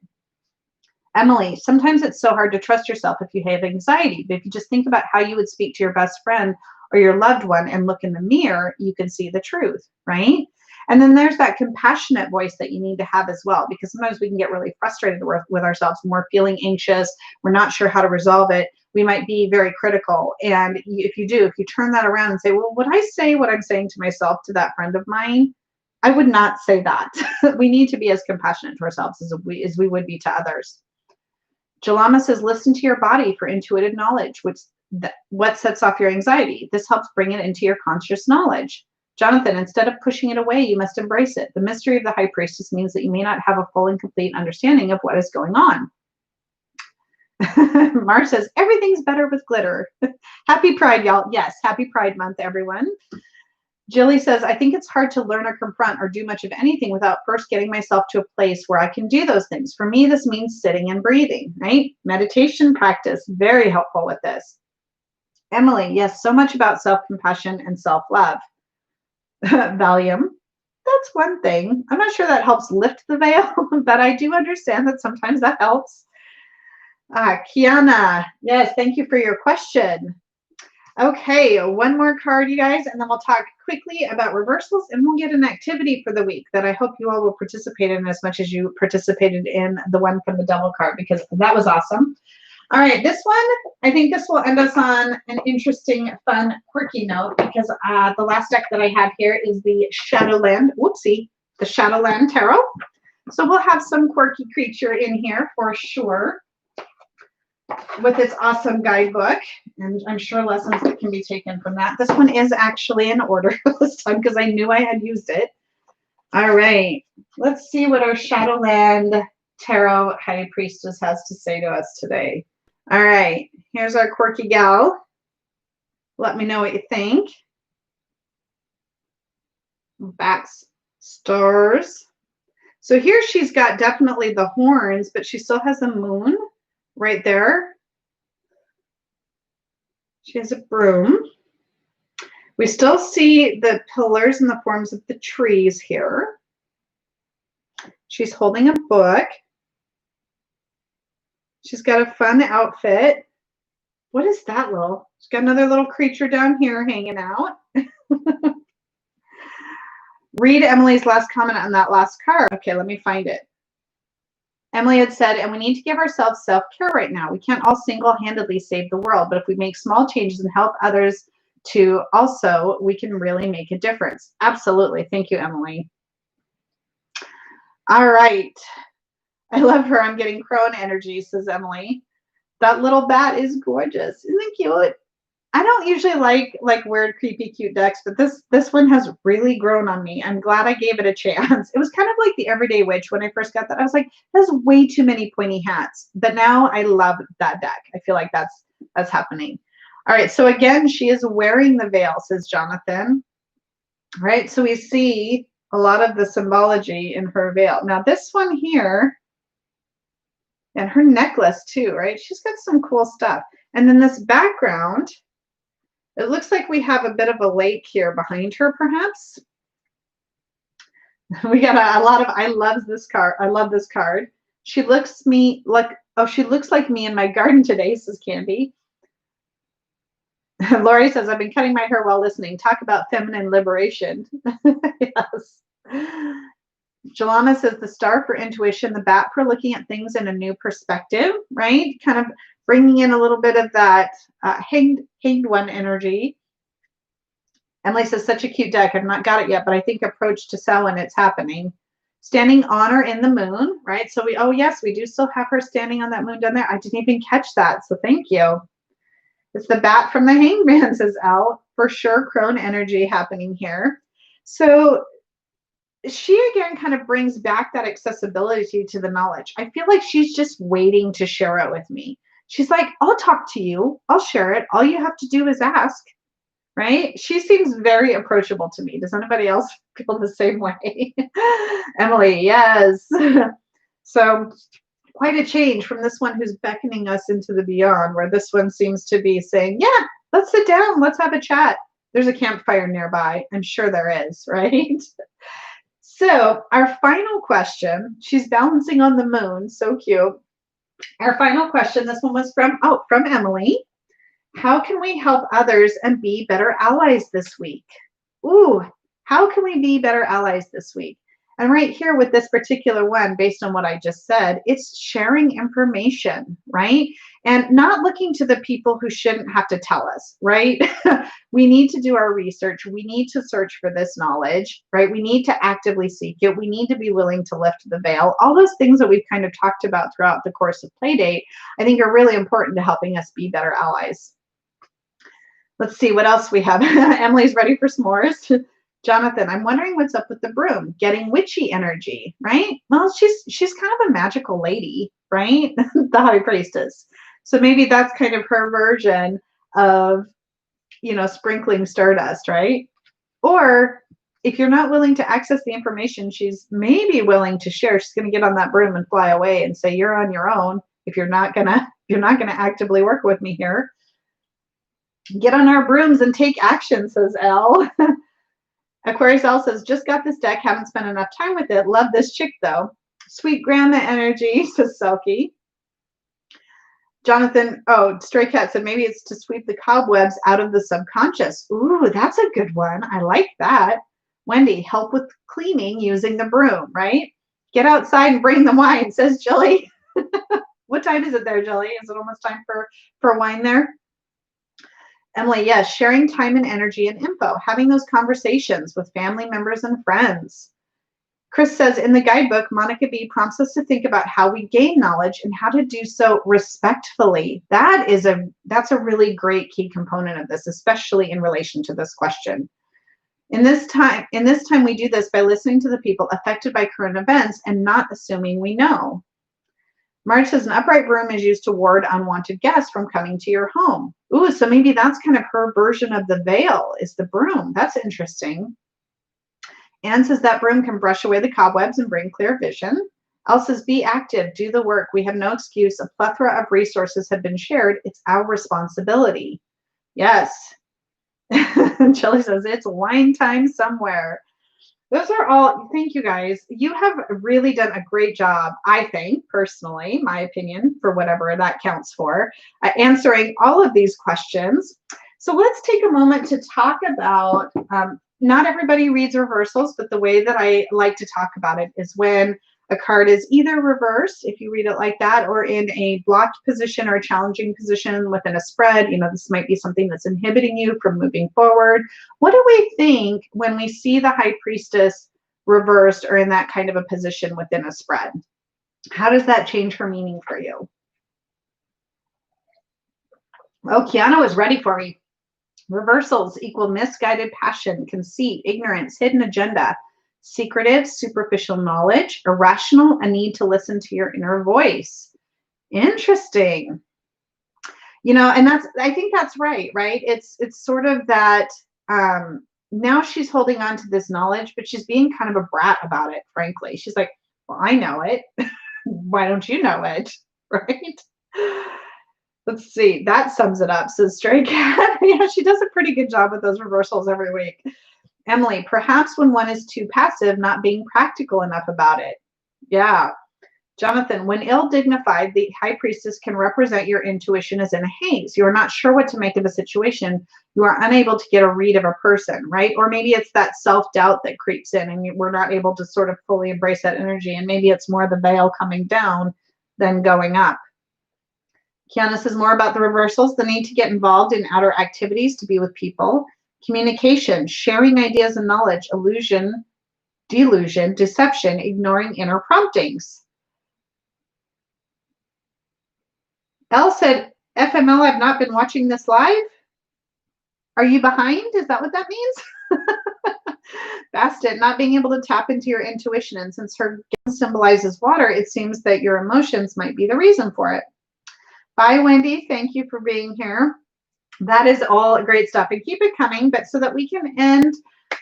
Emily, sometimes it's so hard to trust yourself if you have anxiety, but if you just think about how you would speak to your best friend or your loved one and look in the mirror, you can see the truth, right? And then there's that compassionate voice that you need to have as well, because sometimes we can get really frustrated with ourselves when we're feeling anxious, we're not sure how to resolve it. We might be very critical. And if you turn that around and say, well, would I say what I'm saying to myself to that friend of mine? I would not say that. We need to be as compassionate to ourselves as we would be to others. Jalama says, listen to your body for intuitive knowledge, what sets off your anxiety. This helps bring it into your conscious knowledge. Jonathan, instead of pushing it away, you must embrace it. The mystery of the High Priestess means that you may not have a full and complete understanding of what is going on. Mar says, everything's better with glitter. Happy Pride, y'all. Yes, happy Pride Month, everyone. Jilly says, I think it's hard to learn or confront or do much of anything without first getting myself to a place where I can do those things. For me, this means sitting and breathing, right? Meditation practice, very helpful with this. Emily, yes, so much about self-compassion and self-love. Valium, that's one thing. I'm not sure that helps lift the veil, but I do understand that sometimes that helps. Kiana, yes, thank you for your question. Okay, one more card, you guys, and then we'll talk quickly about reversals, and we'll get an activity for the week that I hope you all will participate in as much as you participated in the one from the Devil card, because that was awesome. All right, this one, I think this will end us on an interesting, fun, quirky note, because the last deck that I have here is the Shadowland, the Shadowland Tarot. So we'll have some quirky creature in here for sure, with its awesome guidebook, and I'm sure lessons that can be taken from that. This one is actually in order this time because I knew I had used it. All right, let's see what our Shadowland Tarot High Priestess has to say to us today. All right, here's our quirky gal. Let me know what you think. Bats, stars. So here she's got definitely the horns, but she still has a moon right there. She has a broom. We still see the pillars in the forms of the trees here. She's holding a book. She's got a fun outfit. What is that little? She's got another little creature down here hanging out. Read Emily's last comment on that last card. Okay, let me find it. Emily had said, and we need to give ourselves self-care right now. We can't all single-handedly save the world, but if we make small changes and help others to also, we can really make a difference. Absolutely. Thank you, Emily. All right. I love her. I'm getting crone energy, says Emily. That little bat is gorgeous. Isn't it cute? I don't usually like weird, creepy, cute decks, but this one has really grown on me. I'm glad I gave it a chance. It was kind of like the Everyday Witch when I first got that. I was like, there's way too many pointy hats. But now I love that deck. I feel like that's happening. All right, so again, she is wearing the veil, says Jonathan. All right, so we see a lot of the symbology in her veil. Now this one here, and her necklace too, right? She's got some cool stuff. And then this background, it looks like we have a bit of a lake here behind her, perhaps. We got a lot of, I love this card. I love this card. She looks she looks like me in my garden today, says Candy. Lori says, I've been cutting my hair while listening. Talk about feminine liberation. Yes. Jalama says the star for intuition, the bat for looking at things in a new perspective, right? Kind of bringing in a little bit of that hanged one energy. Emily says, such a cute deck. I've not got it yet, but I think approach to Samhain, it's happening. Standing honor in the moon, right? So oh yes, we do still have her standing on that moon down there. I didn't even catch that, so thank you. It's the bat from the hangman, says Elle. For sure, crone energy happening here. So she again kind of brings back that accessibility to the knowledge. I feel like she's just waiting to share it with me. She's like, I'll talk to you. I'll share it. All you have to do is ask, right? She seems very approachable to me. Does anybody else feel the same way? Emily, yes. So quite a change from this one who's beckoning us into the beyond, where this one seems to be saying, yeah, let's sit down. Let's have a chat. There's a campfire nearby. I'm sure there is, right? So our final question, she's balancing on the moon. So cute. Our final question, this one was from Emily. How can we help others and be better allies this week? Ooh, how can we be better allies this week? And right here with this particular one, based on what I just said, it's sharing information, right? And not looking to the people who shouldn't have to tell us, right? We need to do our research. We need to search for this knowledge, right? We need to actively seek it. We need to be willing to lift the veil. All those things that we've kind of talked about throughout the course of Playdate, I think are really important to helping us be better allies. Let's see what else we have. Emily's ready for s'mores. Jonathan, I'm wondering what's up with the broom. Getting witchy energy, right? Well, she's kind of a magical lady, right? The High Priestess. So maybe that's kind of her version of, sprinkling stardust, right? Or if you're not willing to access the information she's maybe willing to share, she's going to get on that broom and fly away and say, you're on your own if you're not gonna actively work with me here. Get on our brooms and take action, says Elle. Aquarius L says, just got this deck, haven't spent enough time with it. Love this chick though. Sweet grandma energy, says Selkie. Jonathan, Stray Cat said maybe it's to sweep the cobwebs out of the subconscious. Ooh, that's a good one. I like that. Wendy, help with cleaning using the broom, right? Get outside and bring the wine, says Jilly. What time is it there, Jilly? Is it almost time for wine there? Emily, yes, sharing time and energy and info, having those conversations with family members and friends. Chris says, in the guidebook, Monica B prompts us to think about how we gain knowledge and how to do so respectfully. That's a really great key component of this, especially in relation to this question. In this time, we do this by listening to the people affected by current events and not assuming we know. Marge says an upright broom is used to ward unwanted guests from coming to your home. Ooh, so maybe that's kind of her version of the veil is the broom. That's interesting. Anne says that broom can brush away the cobwebs and bring clear vision. Elle says be active, do the work. We have no excuse. A plethora of resources have been shared. It's our responsibility. Yes. Shelley says it's wine time somewhere. Those are all, thank you guys. You have really done a great job, I think, personally, my opinion, for whatever that counts for, answering all of these questions. So let's take a moment to talk about, not everybody reads reversals, but the way that I like to talk about it is when a card is either reversed, if you read it like that, or in a blocked position or a challenging position within a spread. This might be something that's inhibiting you from moving forward. What do we think when we see the High Priestess reversed or in that kind of a position within a spread? How does that change her meaning for you? Oh, Kiana was ready for me. Reversals equal misguided passion, conceit, ignorance, hidden agenda, secretive, superficial knowledge, irrational, a need to listen to your inner voice. Interesting. And I think that's right? It's sort of that, now she's holding on to this knowledge, but she's being kind of a brat about it, frankly. She's like, well, I know it. Why don't you know it? Right? Let's see. That sums it up, says Stray Cat. Yeah, she does a pretty good job with those reversals every week. Emily, perhaps when one is too passive, not being practical enough about it. Yeah. Jonathan, when ill-dignified, the High Priestess can represent your intuition as in a haze. You are not sure what to make of a situation. You are unable to get a read of a person, right? Or maybe it's that self-doubt that creeps in and we're not able to sort of fully embrace that energy. And maybe it's more the veil coming down than going up. Kiana says more about the reversals, the need to get involved in outer activities to be with people. Communication, sharing ideas and knowledge, illusion, delusion, deception, ignoring inner promptings. Elle said, FML, I've not been watching this live. Are you behind? Is that what that means? Bastet, not being able to tap into your intuition. And since her symbolizes water, it seems that your emotions might be the reason for it. Bye, Wendy. Thank you for being here. That is all great stuff. And keep it coming, but so that we can end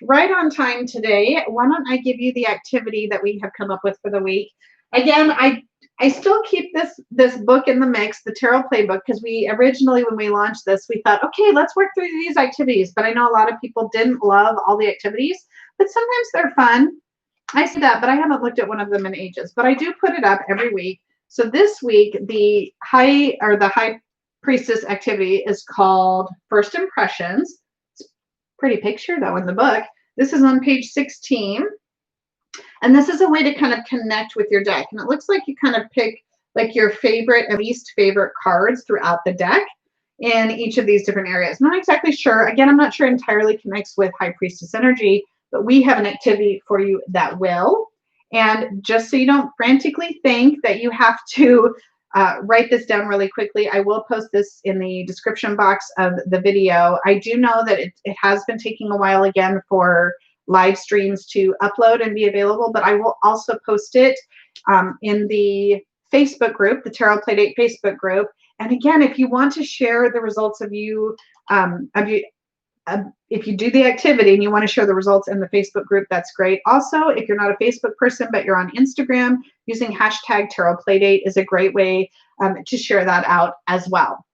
right on time today, why don't I give you the activity that we have come up with for the week? Again, I still keep this book in the mix, the Tarot Playbook, because we originally, when we launched this, we thought, okay, let's work through these activities. But I know a lot of people didn't love all the activities, but sometimes they're fun. I see that, but I haven't looked at one of them in ages. But I do put it up every week. So this week, the High Priestess activity is called First Impressions. It's a pretty picture, though, in the book. This is on page 16. And this is a way to kind of connect with your deck. And it looks like you kind of pick like your favorite and least favorite cards throughout the deck in each of these different areas. Not exactly sure. Again, I'm not sure it entirely connects with High Priestess energy, but we have an activity for you that will. And just so you don't frantically think that you have to write this down really quickly, I will post this in the description box of the video. I do know that it has been taking a while again for live streams to upload and be available, but I will also post it in the Facebook group, the Tarot Playdate Facebook group. And again, if you want to share the results of if you do the activity and you want to share the results in the Facebook group, that's great. Also, if you're not a Facebook person, but you're on Instagram, using hashtag Tarot Playdate is a great way to share that out as well.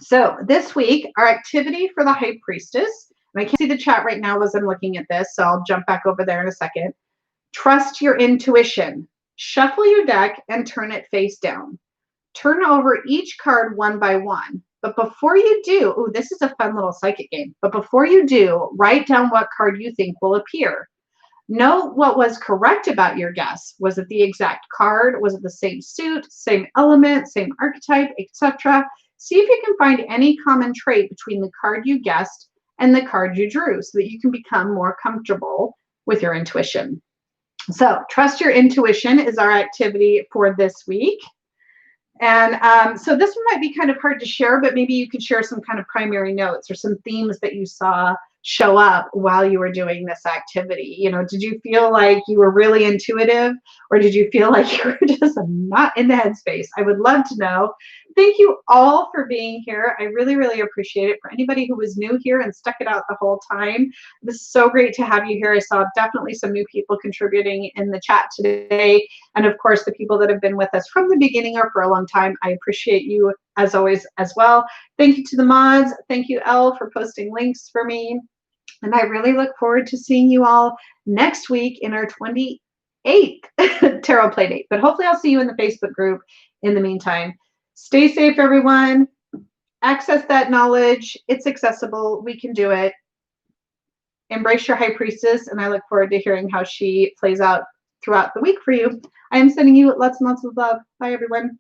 So this week, our activity for the High Priestess, and I can't see the chat right now as I'm looking at this, so I'll jump back over there in a second. Trust your intuition. Shuffle your deck and turn it face down. Turn over each card one by one. But before you do, oh, this is a fun little psychic game. But before you do, write down what card you think will appear. Know what was correct about your guess. Was it the exact card? Was it the same suit, same element, same archetype, etc.? See if you can find any common trait between the card you guessed and the card you drew so that you can become more comfortable with your intuition. So trust your intuition is our activity for this week. And so this one might be kind of hard to share, but maybe you could share some kind of primary notes or some themes that you saw show up while you were doing this activity. You know, did you feel like you were really intuitive, or did you feel like you were just not in the headspace? I would love to know. Thank you all for being here. I really, really appreciate it. For anybody who was new here and stuck it out the whole time, this is so great to have you here. I saw definitely some new people contributing in the chat today. And of course, the people that have been with us from the beginning or for a long time, I appreciate you as always as well. Thank you to the mods. Thank you, Elle, for posting links for me. And I really look forward to seeing you all next week in our 28th Tarot Playdate. But hopefully I'll see you in the Facebook group in the meantime. Stay safe, everyone. Access that knowledge. It's accessible. We can do it. Embrace your High Priestess, and I look forward to hearing how she plays out throughout the week for you. I am sending you lots and lots of love. Bye, everyone.